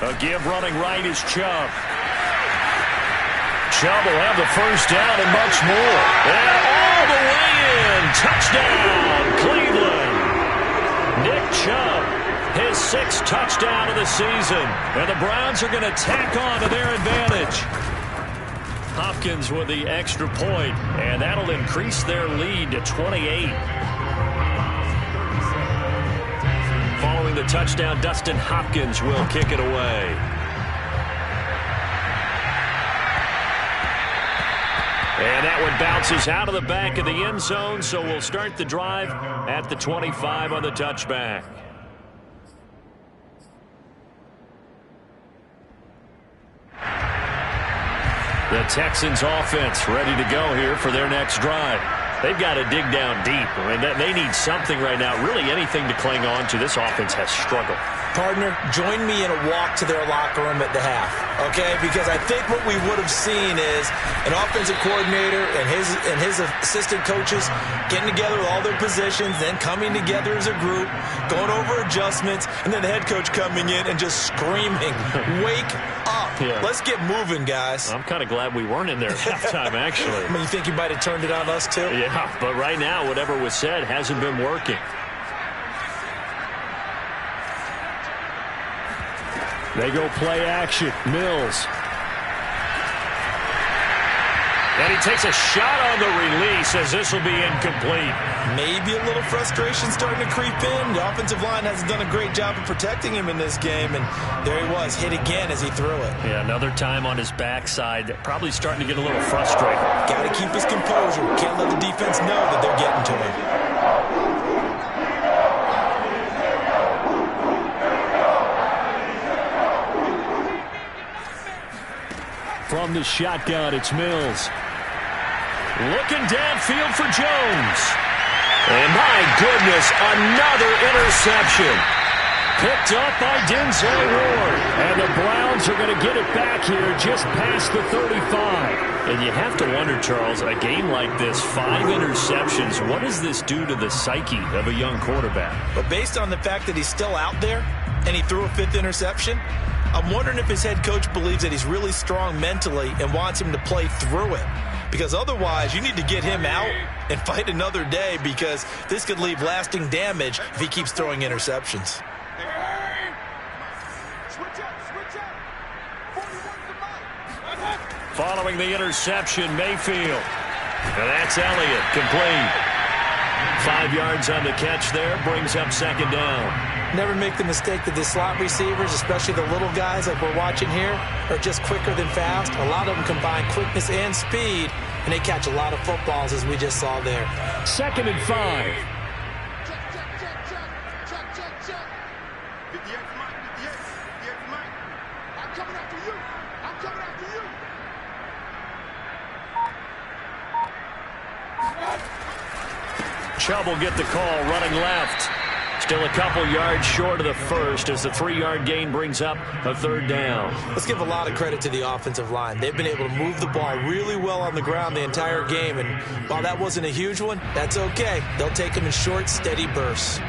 A give running right is Chubb. Chubb will have the first down and much more. And all the way in. Touchdown, Cleveland. Nick Chubb, his 6th touchdown of the season. And the Browns are going to tack on to their advantage. Hopkins with the extra point, and that'll increase their lead to 28. Following the touchdown, Dustin Hopkins will kick it away. And that one bounces out of the back of the end zone, so we'll start the drive at the 25 on the touchback. The Texans offense ready to go here for their next drive. They've got to dig down deep. I mean, they need something right now, really anything to cling on to. This offense has struggled. Partner, join me in a walk to their locker room at the half, okay? Because I think what we would have seen is an offensive coordinator and his assistant coaches getting together with all their positions, then coming together as a group, going over adjustments, and then the head coach coming in and just screaming, "Wake up. Yeah. Let's get moving, guys." I'm kind of glad we weren't in there at halftime, actually. I mean, you think you might have turned it on us, too? Yeah, but right now, whatever was said hasn't been working. They go play action. Mills. And he takes a shot on the release as this will be incomplete. Maybe a little frustration starting to creep in. The offensive line hasn't done a great job of protecting him in this game, and there he was, hit again as he threw it. Yeah, another time on his backside, probably starting to get a little frustrated. Got to keep his composure. Can't let the defense know that they're getting to him. From the shotgun, it's Mills. Looking downfield for Jones. And my goodness, another interception. Picked up by Denzel Ward. And the Browns are going to get it back here just past the 35. And you have to wonder, Charles, a game like this, 5 interceptions, what does this do to the psyche of a young quarterback? But based on the fact that he's still out there and he threw a 5th interception, I'm wondering if his head coach believes that he's really strong mentally and wants him to play through it. Because otherwise, you need to get him out and fight another day, because this could leave lasting damage if he keeps throwing interceptions. Following the interception, Mayfield. And that's Elliott, complete. 5 yards on the catch there, brings up 2nd down. Never make the mistake that the slot receivers, especially the little guys like we're watching here, are just quicker than fast. A lot of them combine quickness and speed, and they catch a lot of footballs, as we just saw there. 2nd and 5. Check. 58 Mike. I'm coming after you. Chubb will get the call, running left. Still a couple yards short of the first as the 3-yard gain brings up a 3rd down. Let's give a lot of credit to the offensive line. They've been able to move the ball really well on the ground the entire game, and while that wasn't a huge one, that's okay. They'll take them in short, steady bursts.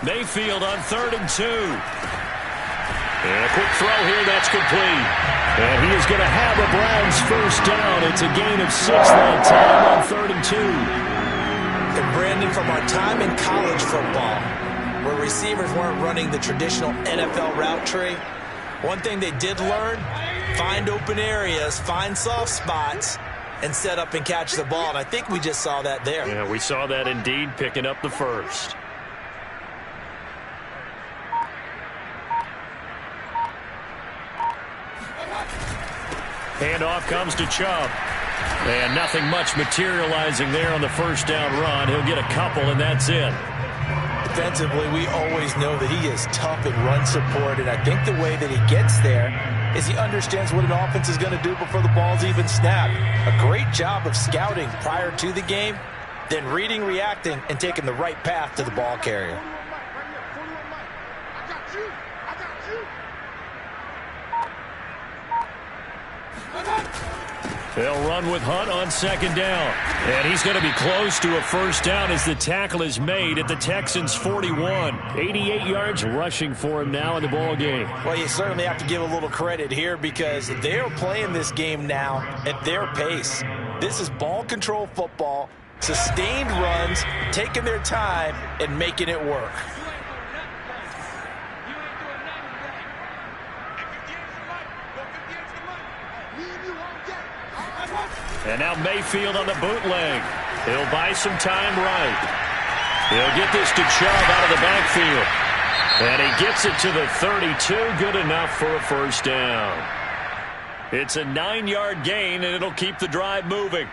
Mayfield on 3rd and 2. And a quick throw here, that's complete. And he is going to have a Browns first down. It's a gain of 6 that time on 3rd and 2. And Brandon, from our time in college football, where receivers weren't running the traditional NFL route tree, one thing they did learn, find open areas, find soft spots, and set up and catch the ball. And I think we just saw that there. Yeah, we saw that indeed, picking up the first. Handoff comes to Chubb. And nothing much materializing there on the first down run. He'll get a couple, and that's it. Defensively, we always know that he is tough in run support, and I think the way that he gets there is he understands what an offense is going to do before the ball's even snapped. A great job of scouting prior to the game, then reading, reacting, and taking the right path to the ball carrier. I got you. I got you. They'll run with Hunt on 2nd down. And he's going to be close to a first down as the tackle is made at the Texans' 41. 88 yards rushing for him now in the ball game. Well, you certainly have to give a little credit here because they're playing this game now at their pace. This is ball control football, sustained runs, taking their time, and making it work. And now Mayfield on the bootleg. He'll buy some time right. He'll get this to Chubb out of the backfield. And he gets it to the 32. Good enough for a first down. It's a 9-yard gain, and it'll keep the drive moving.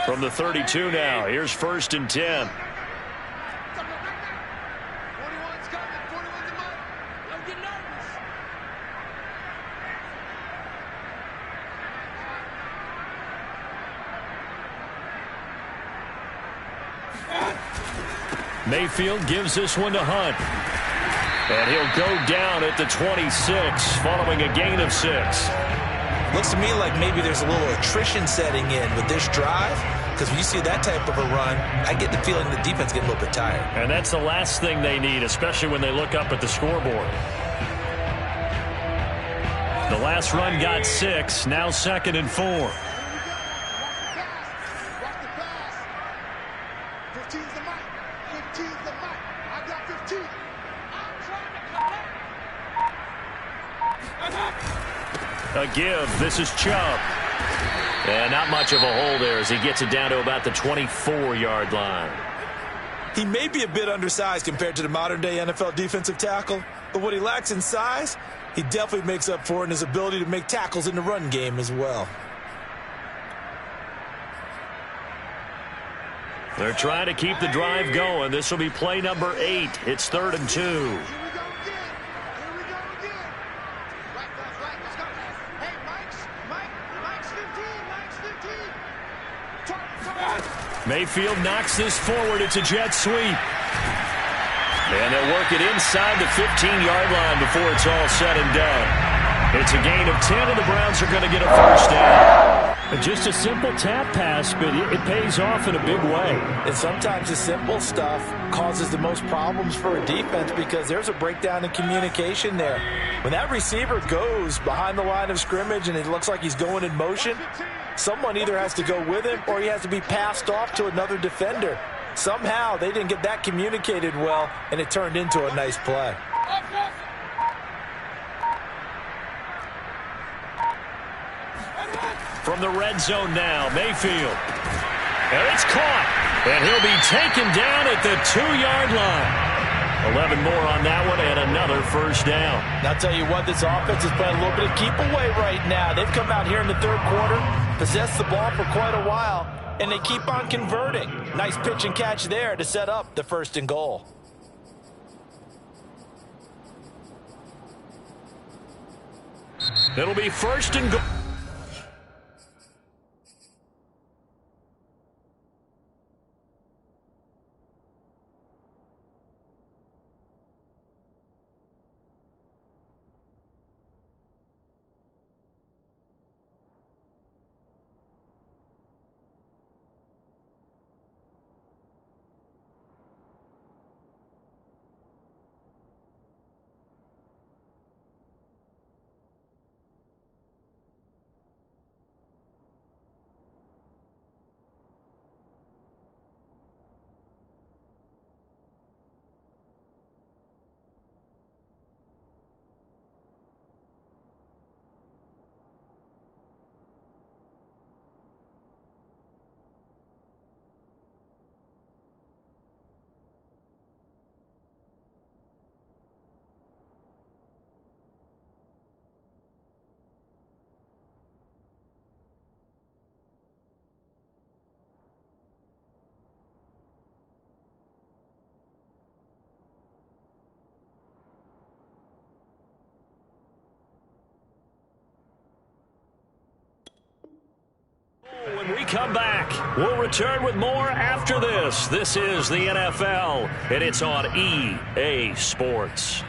From the 32 now, here's 1st and 10. 41's coming. 41's a month. Don't get nervous. Mayfield gives this one to Hunt. And he'll go down at the 26 following a gain of 6. Looks to me like maybe there's a little attrition setting in with this drive, because when you see that type of a run, I get the feeling the defense getting a little bit tired. And that's the last thing they need, especially when they look up at the scoreboard. The last run got 6, now 2nd and 4. Watch the pass. 15's the mic. 15's the mic. I got 15. I'm trying to collect. A give. This is Chubb. And not much of a hole there as he gets it down to about the 24-yard line. He may be a bit undersized compared to the modern-day NFL defensive tackle, but what he lacks in size, he definitely makes up for in his ability to make tackles in the run game as well. They're trying to keep the drive going. This will be play number 8. It's 3rd and 2. Here we go again. Here we go again. Right, let's go. Hey, Mike's 15. Target. Mayfield knocks this forward. It's a jet sweep. And they'll work it inside the 15-yard line before it's all said and done. It's a gain of 10, and the Browns are going to get a first down. Just a simple tap pass, but it pays off in a big way. And sometimes the simple stuff causes the most problems for a defense because there's a breakdown in communication there. When that receiver goes behind the line of scrimmage and it looks like he's going in motion, someone either has to go with him or he has to be passed off to another defender. Somehow they didn't get that communicated well, and it turned into a nice play. From the red zone now, Mayfield. And it's caught. And he'll be taken down at the 2-yard line. 11 more on that one and another first down. And I'll tell you what, this offense is playing a little bit of keep away right now. They've come out here in the third quarter, possessed the ball for quite a while, and they keep on converting. Nice pitch and catch there to set up the 1st and goal. It'll be 1st and goal. When we come back, we'll return with more after this. This is the NFL, and it's on EA Sports.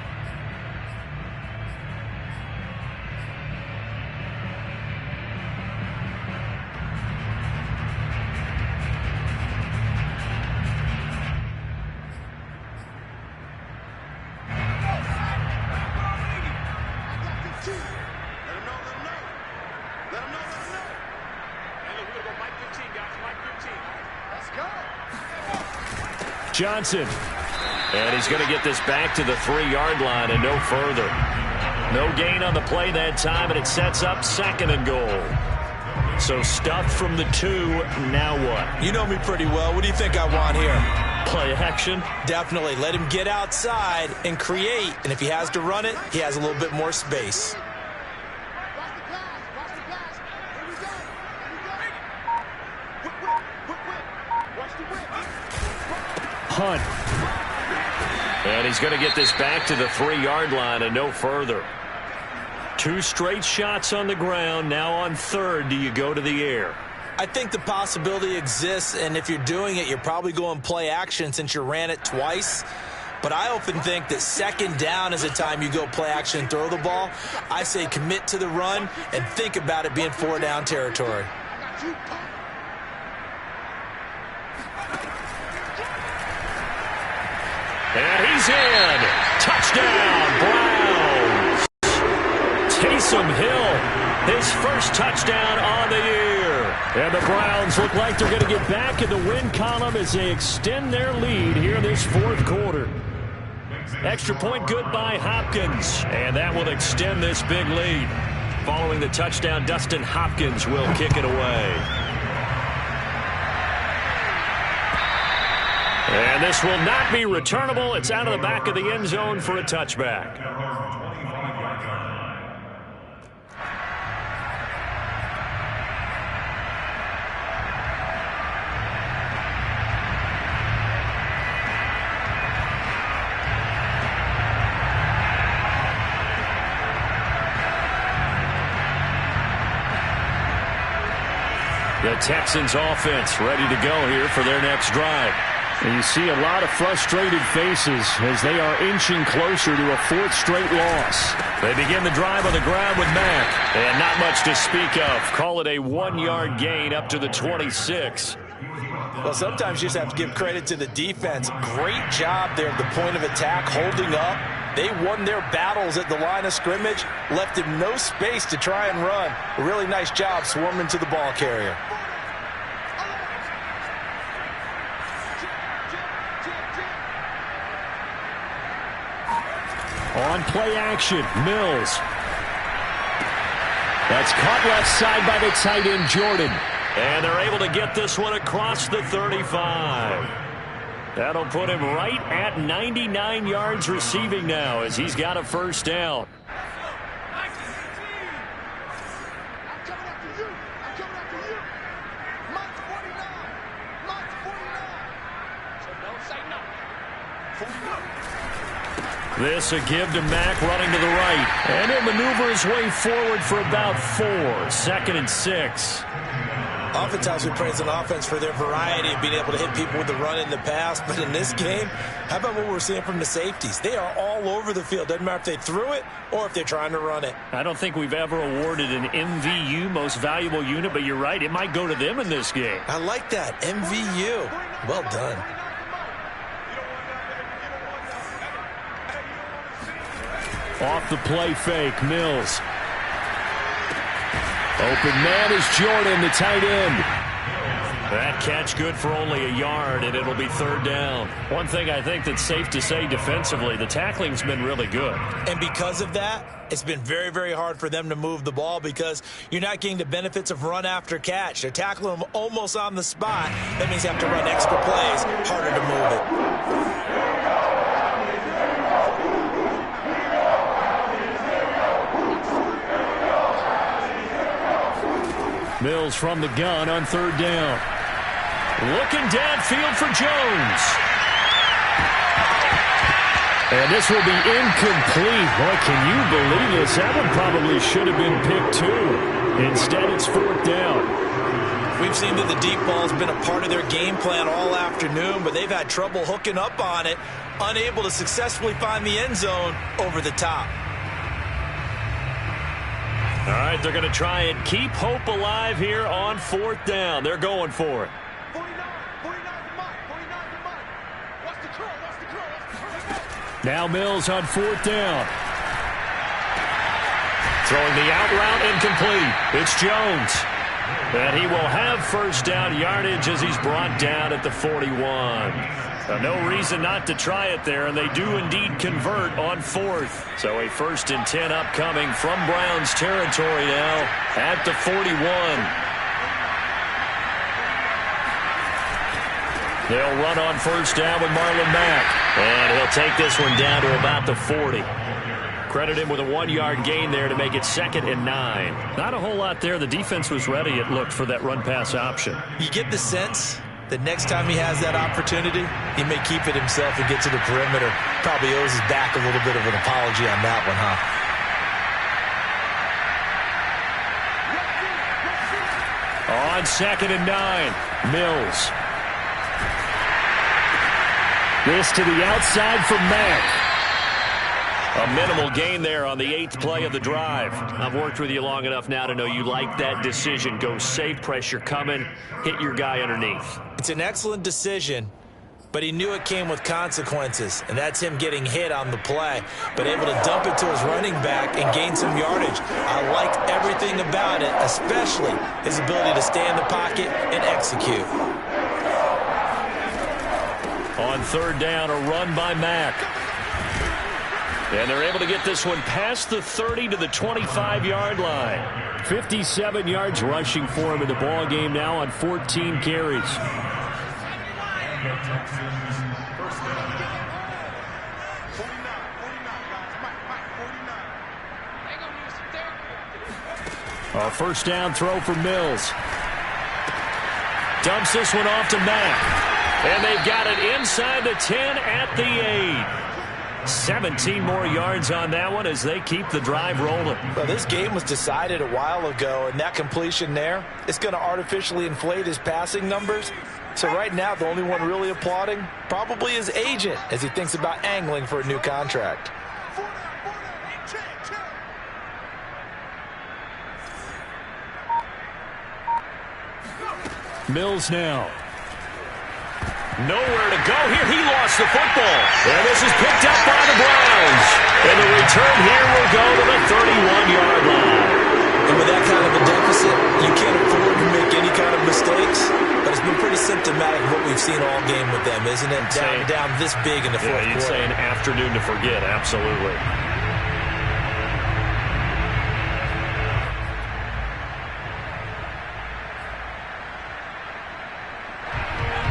Johnson. And he's going to get this back to the 3-yard line and no further. No gain on the play that time, and it sets up 2nd and goal. So stuffed from the 2, now what? You know me pretty well. What do you think I want here? Play action? Definitely. Let him get outside and create. And if he has to run it, he has a little bit more space. Hunt. And he's going to get this back to the 3-yard line and no further. 2 straight shots on the ground. Now on 3rd, do you go to the air? I think the possibility exists, and if you're doing it, you're probably going play action since you ran it twice. But I often think that 2nd down is the time you go play action and throw the ball. I say commit to the run and think about it being 4-down territory. And he's in. Touchdown, Browns. Taysom Hill, his first touchdown on the year. And the Browns look like they're going to get back in the win column as they extend their lead here this 4th quarter. Extra point good by Hopkins. And that will extend this big lead. Following the touchdown, Dustin Hopkins will kick it away. And this will not be returnable. It's out of the back of the end zone for a touchback. The Texans offense ready to go here for their next drive. And you see a lot of frustrated faces as they are inching closer to a 4th straight loss. They begin the drive on the ground with Mack. And not much to speak of. Call it a 1-yard gain up to the 26. Well, sometimes you just have to give credit to the defense. Great job there at the point of attack, holding up. They won their battles at the line of scrimmage, left him no space to try and run. A really nice job swarming to the ball carrier. On play action, Mills. That's caught left side by the tight end, Jordan. And they're able to get this one across the 35. That'll put him right at 99 yards receiving now as he's got a 1st down. This a give to Mack running to the right. And he'll maneuver his way forward for about 4. 2nd and 6. Oftentimes we praise an offense for their variety of being able to hit people with the run in the pass. But in this game, how about what we're seeing from the safeties? They are all over the field. Doesn't matter if they threw it or if they're trying to run it. I don't think we've ever awarded an MVU, most valuable unit, but you're right. It might go to them in this game. I like that. MVU. Well done. Off the play fake, Mills. Open man is Jordan, the tight end. That catch good for only a yard, and it'll be 3rd down. One thing I think that's safe to say defensively, the tackling's been really good. And because of that, it's been very, very hard for them to move the ball because you're not getting the benefits of run after catch. They're tackling them almost on the spot. That means you have to run extra plays, harder to move it. Mills from the gun on 3rd down. Looking downfield for Jones. And this will be incomplete. Boy, can you believe this? That one probably should have been picked 2. Instead, it's 4th down. We've seen that the deep ball has been a part of their game plan all afternoon, but they've had trouble hooking up on it, unable to successfully find the end zone over the top. All right, they're going to try and keep hope alive here on 4th down. They're going for it. 49 for Mike. 49 for Mike. Watch the curl. Watch the curl. Watch the curl. Now Mills on 4th down. Throwing the out route incomplete. It's Jones. And he will have first down yardage as he's brought down at the 41. No reason not to try it there, and they do indeed convert on 4th. So a 1st and 10 upcoming from Browns territory now at the 41. They'll run on first down with Marlon Mack. And he'll take this one down to about the 40. Credit him with a 1-yard gain there to make it 2nd and 9. Not a whole lot there. The defense was ready, it looked, for that run-pass option. You get the sense that next time he has that opportunity, he may keep it himself and get to the perimeter. Probably owes his back a little bit of an apology on that one, huh? On 2nd and 9, Mills. This to the outside for Mack. A minimal gain there on the 8th play of the drive. I've worked with you long enough now to know you like that decision. Go safe, pressure coming, hit your guy underneath. It's an excellent decision, but he knew it came with consequences, and that's him getting hit on the play, but able to dump it to his running back and gain some yardage. I liked everything about it, especially his ability to stay in the pocket and execute. On 3rd down, a run by Mack. And they're able to get this one past the 30 to the 25-yard line. 57 yards rushing for him in the ball game now on 14 carries. A first down throw for Mills. Dumps this one off to Mack. And they've got it inside the 10 at the 8. 17 more yards on that one as they keep the drive rolling. Well, this game was decided a while ago, and that completion there is going to artificially inflate his passing numbers. So right now, the only one really applauding probably his agent as he thinks about angling for a new contract. Mills now. Nowhere to go here. He lost the football. And this is picked up by the Browns. And the return here will go to the 31-yard line. And with that kind of a deficit, you can't afford to make any kind of mistakes. But it's been pretty symptomatic of what we've seen all game with them, isn't it? Down this big in the fourth quarter. You'd say an afternoon to forget. Absolutely.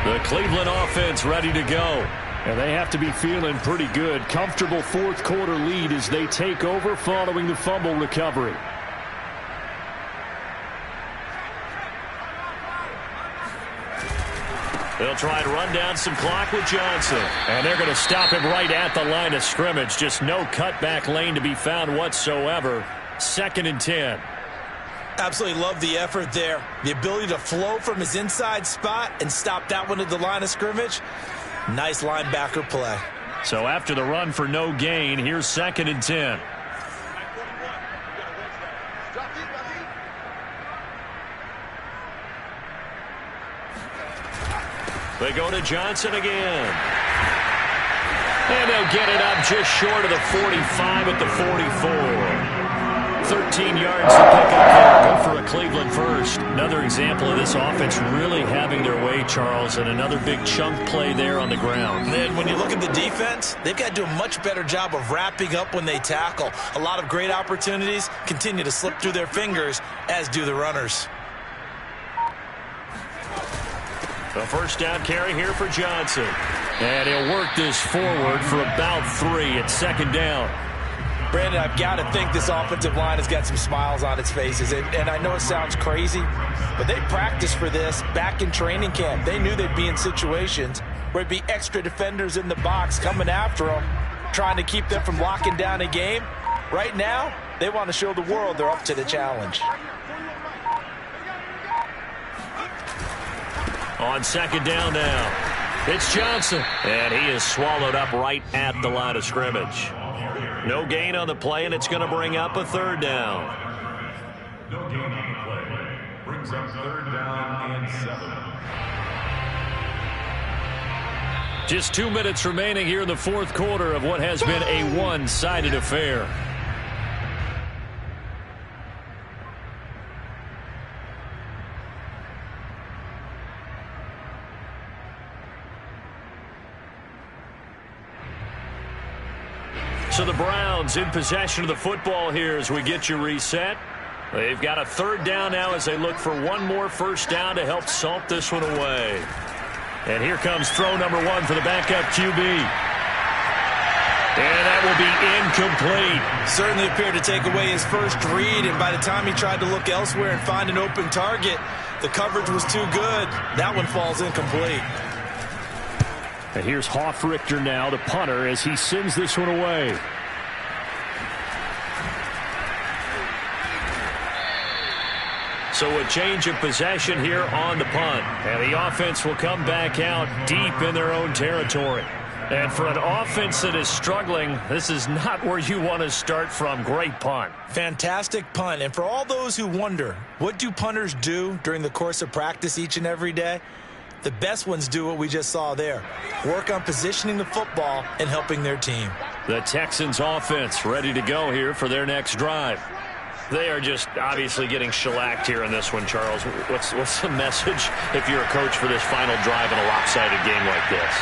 The Cleveland offense ready to go. And they have to be feeling pretty good. Comfortable 4th quarter lead as they take over following the fumble recovery. They'll try to run down some clock with Johnson. And they're going to stop him right at the line of scrimmage. Just no cutback lane to be found whatsoever. 2nd and 10. Absolutely love the effort there. The ability to flow from his inside spot and stop that one at the line of scrimmage. Nice linebacker play. So after the run for no gain, here's 2nd and 10. They go to Johnson again. And they'll get it up just short of the 45 at the 44. 13 yards to pick up there. Go for a Cleveland first. Another example of this offense really having their way, Charles, and another big chunk play there on the ground. And then when you look at the defense, they've got to do a much better job of wrapping up when they tackle. A lot of great opportunities continue to slip through their fingers, as do the runners. The first down carry here for Johnson. And he'll work this forward for about 3 at 2nd down. Brandon, I've got to think this offensive line has got some smiles on its faces. And I know it sounds crazy, but they practiced for this back in training camp. They knew they'd be in situations where it'd be extra defenders in the box coming after them, trying to keep them from locking down a game. Right now, they want to show the world they're up to the challenge. On second down now, it's Johnson. And he is swallowed up right at the line of scrimmage. No gain on the play, and it's going to bring up a third down. No gain on the play. Brings up third down and 7. Just 2 minutes remaining here in the fourth quarter of what has been a one-sided affair. So the Browns in possession of the football here as we get you reset. They've got a third down now as they look for one more first down to help salt this one away. And here comes throw number 1 for the backup QB. And that will be incomplete. Certainly appeared to take away his first read, and by the time he tried to look elsewhere and find an open target, the coverage was too good. That one falls incomplete. And here's Hofrichter now, the punter, as he sends this one away. So a change of possession here on the punt. And the offense will come back out deep in their own territory. And for an offense that is struggling, this is not where you want to start from. Great punt. Fantastic punt. And for all those who wonder, what do punters do during the course of practice each and every day? The best ones do what we just saw there. Work on positioning the football and helping their team. The Texans offense ready to go here for their next drive. They are just obviously getting shellacked here in this one, Charles. What's the message if you're a coach for this final drive in a lopsided game like this?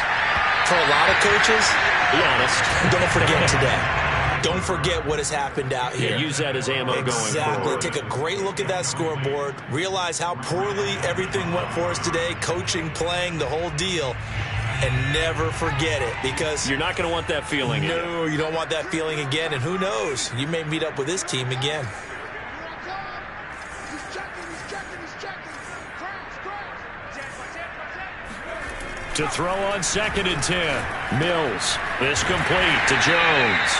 For a lot of coaches, be honest, don't forget today. Don't forget what has happened out here. Yeah, use that as ammo going forward. Exactly. Take a great look at that scoreboard. Realize how poorly everything went for us today. Coaching, playing, the whole deal. And never forget it, because you're not going to want that feeling again. No, you don't want that feeling again. And who knows? You may meet up with this team again. To throw on 2nd and 10. Mills. This complete to Jones.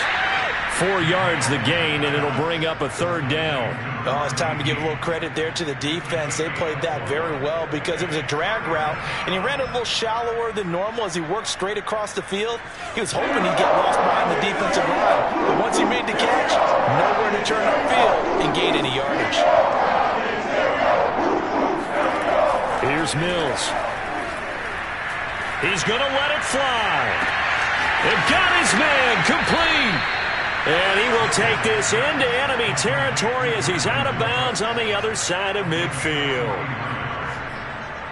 4 yards the gain, and it'll bring up a third down. Oh, it's time to give a little credit there to the defense. They played that very well because it was a drag route, and he ran a little shallower than normal as he worked straight across the field. He was hoping he'd get lost behind the defensive line, but once he made the catch, nowhere to turn upfield and gain any yardage. Here's Mills. He's going to let it fly. They've got his man complete. And he will take this into enemy territory as he's out of bounds on the other side of midfield.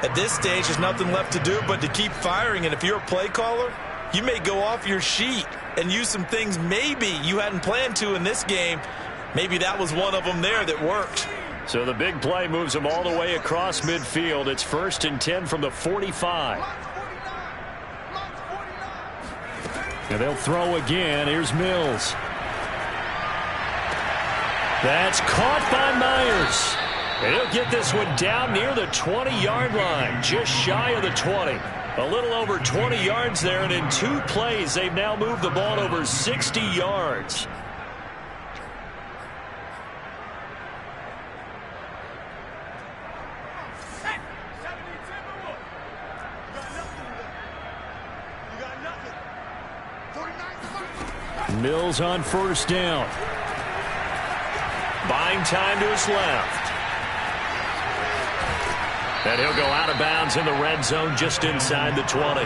At this stage, there's nothing left to do but to keep firing. And if you're a play caller, you may go off your sheet and use some things maybe you hadn't planned to in this game. Maybe that was one of them there that worked. So the big play moves them all the way across midfield. It's 1st and 10 from the 45. And they'll throw again. Here's Mills. That's caught by Myers. And he'll get this one down near the 20-yard line, just shy of the 20. A little over 20 yards there, and in 2 plays, they've now moved the ball over 60 yards. Mills on 1st down. Buying time to his left. And he'll go out of bounds in the red zone just inside the 20.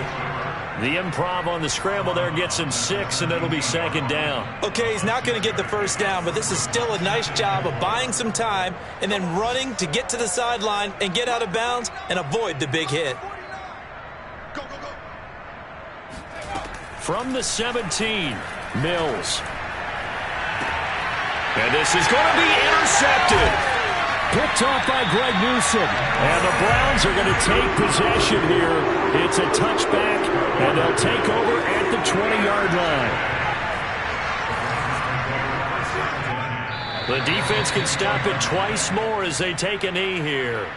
The improv on the scramble there gets him 6, and it'll be 2nd down. Okay, he's not going to get the first down, but this is still a nice job of buying some time and then running to get to the sideline and get out of bounds and avoid the big hit. From the 17, Mills. And this is going to be intercepted. Picked off by Greg Newsome. And the Browns are going to take possession here. It's a touchback, and they'll take over at the 20-yard line. The defense can stop it twice more as they take a knee here.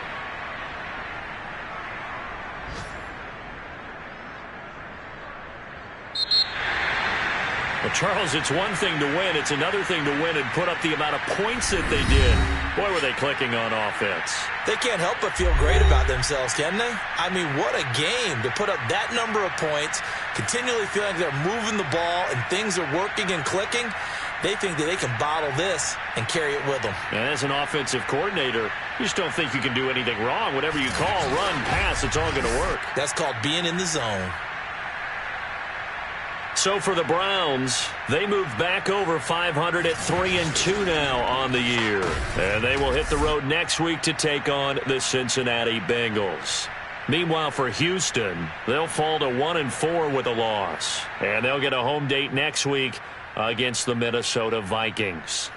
Well, Charles, it's one thing to win. It's another thing to win and put up the amount of points that they did. Boy, were they clicking on offense. They can't help but feel great about themselves, can they? I mean, what a game to put up that number of points, continually feeling like they're moving the ball and things are working and clicking. They think that they can bottle this and carry it with them. And as an offensive coordinator, you just don't think you can do anything wrong. Whatever you call, run, pass, it's all going to work. That's called being in the zone. So for the Browns, they move back over 500 at 3-2 now on the year. And they will hit the road next week to take on the Cincinnati Bengals. Meanwhile, for Houston, they'll fall to 1-4 with a loss. And they'll get a home date next week against the Minnesota Vikings.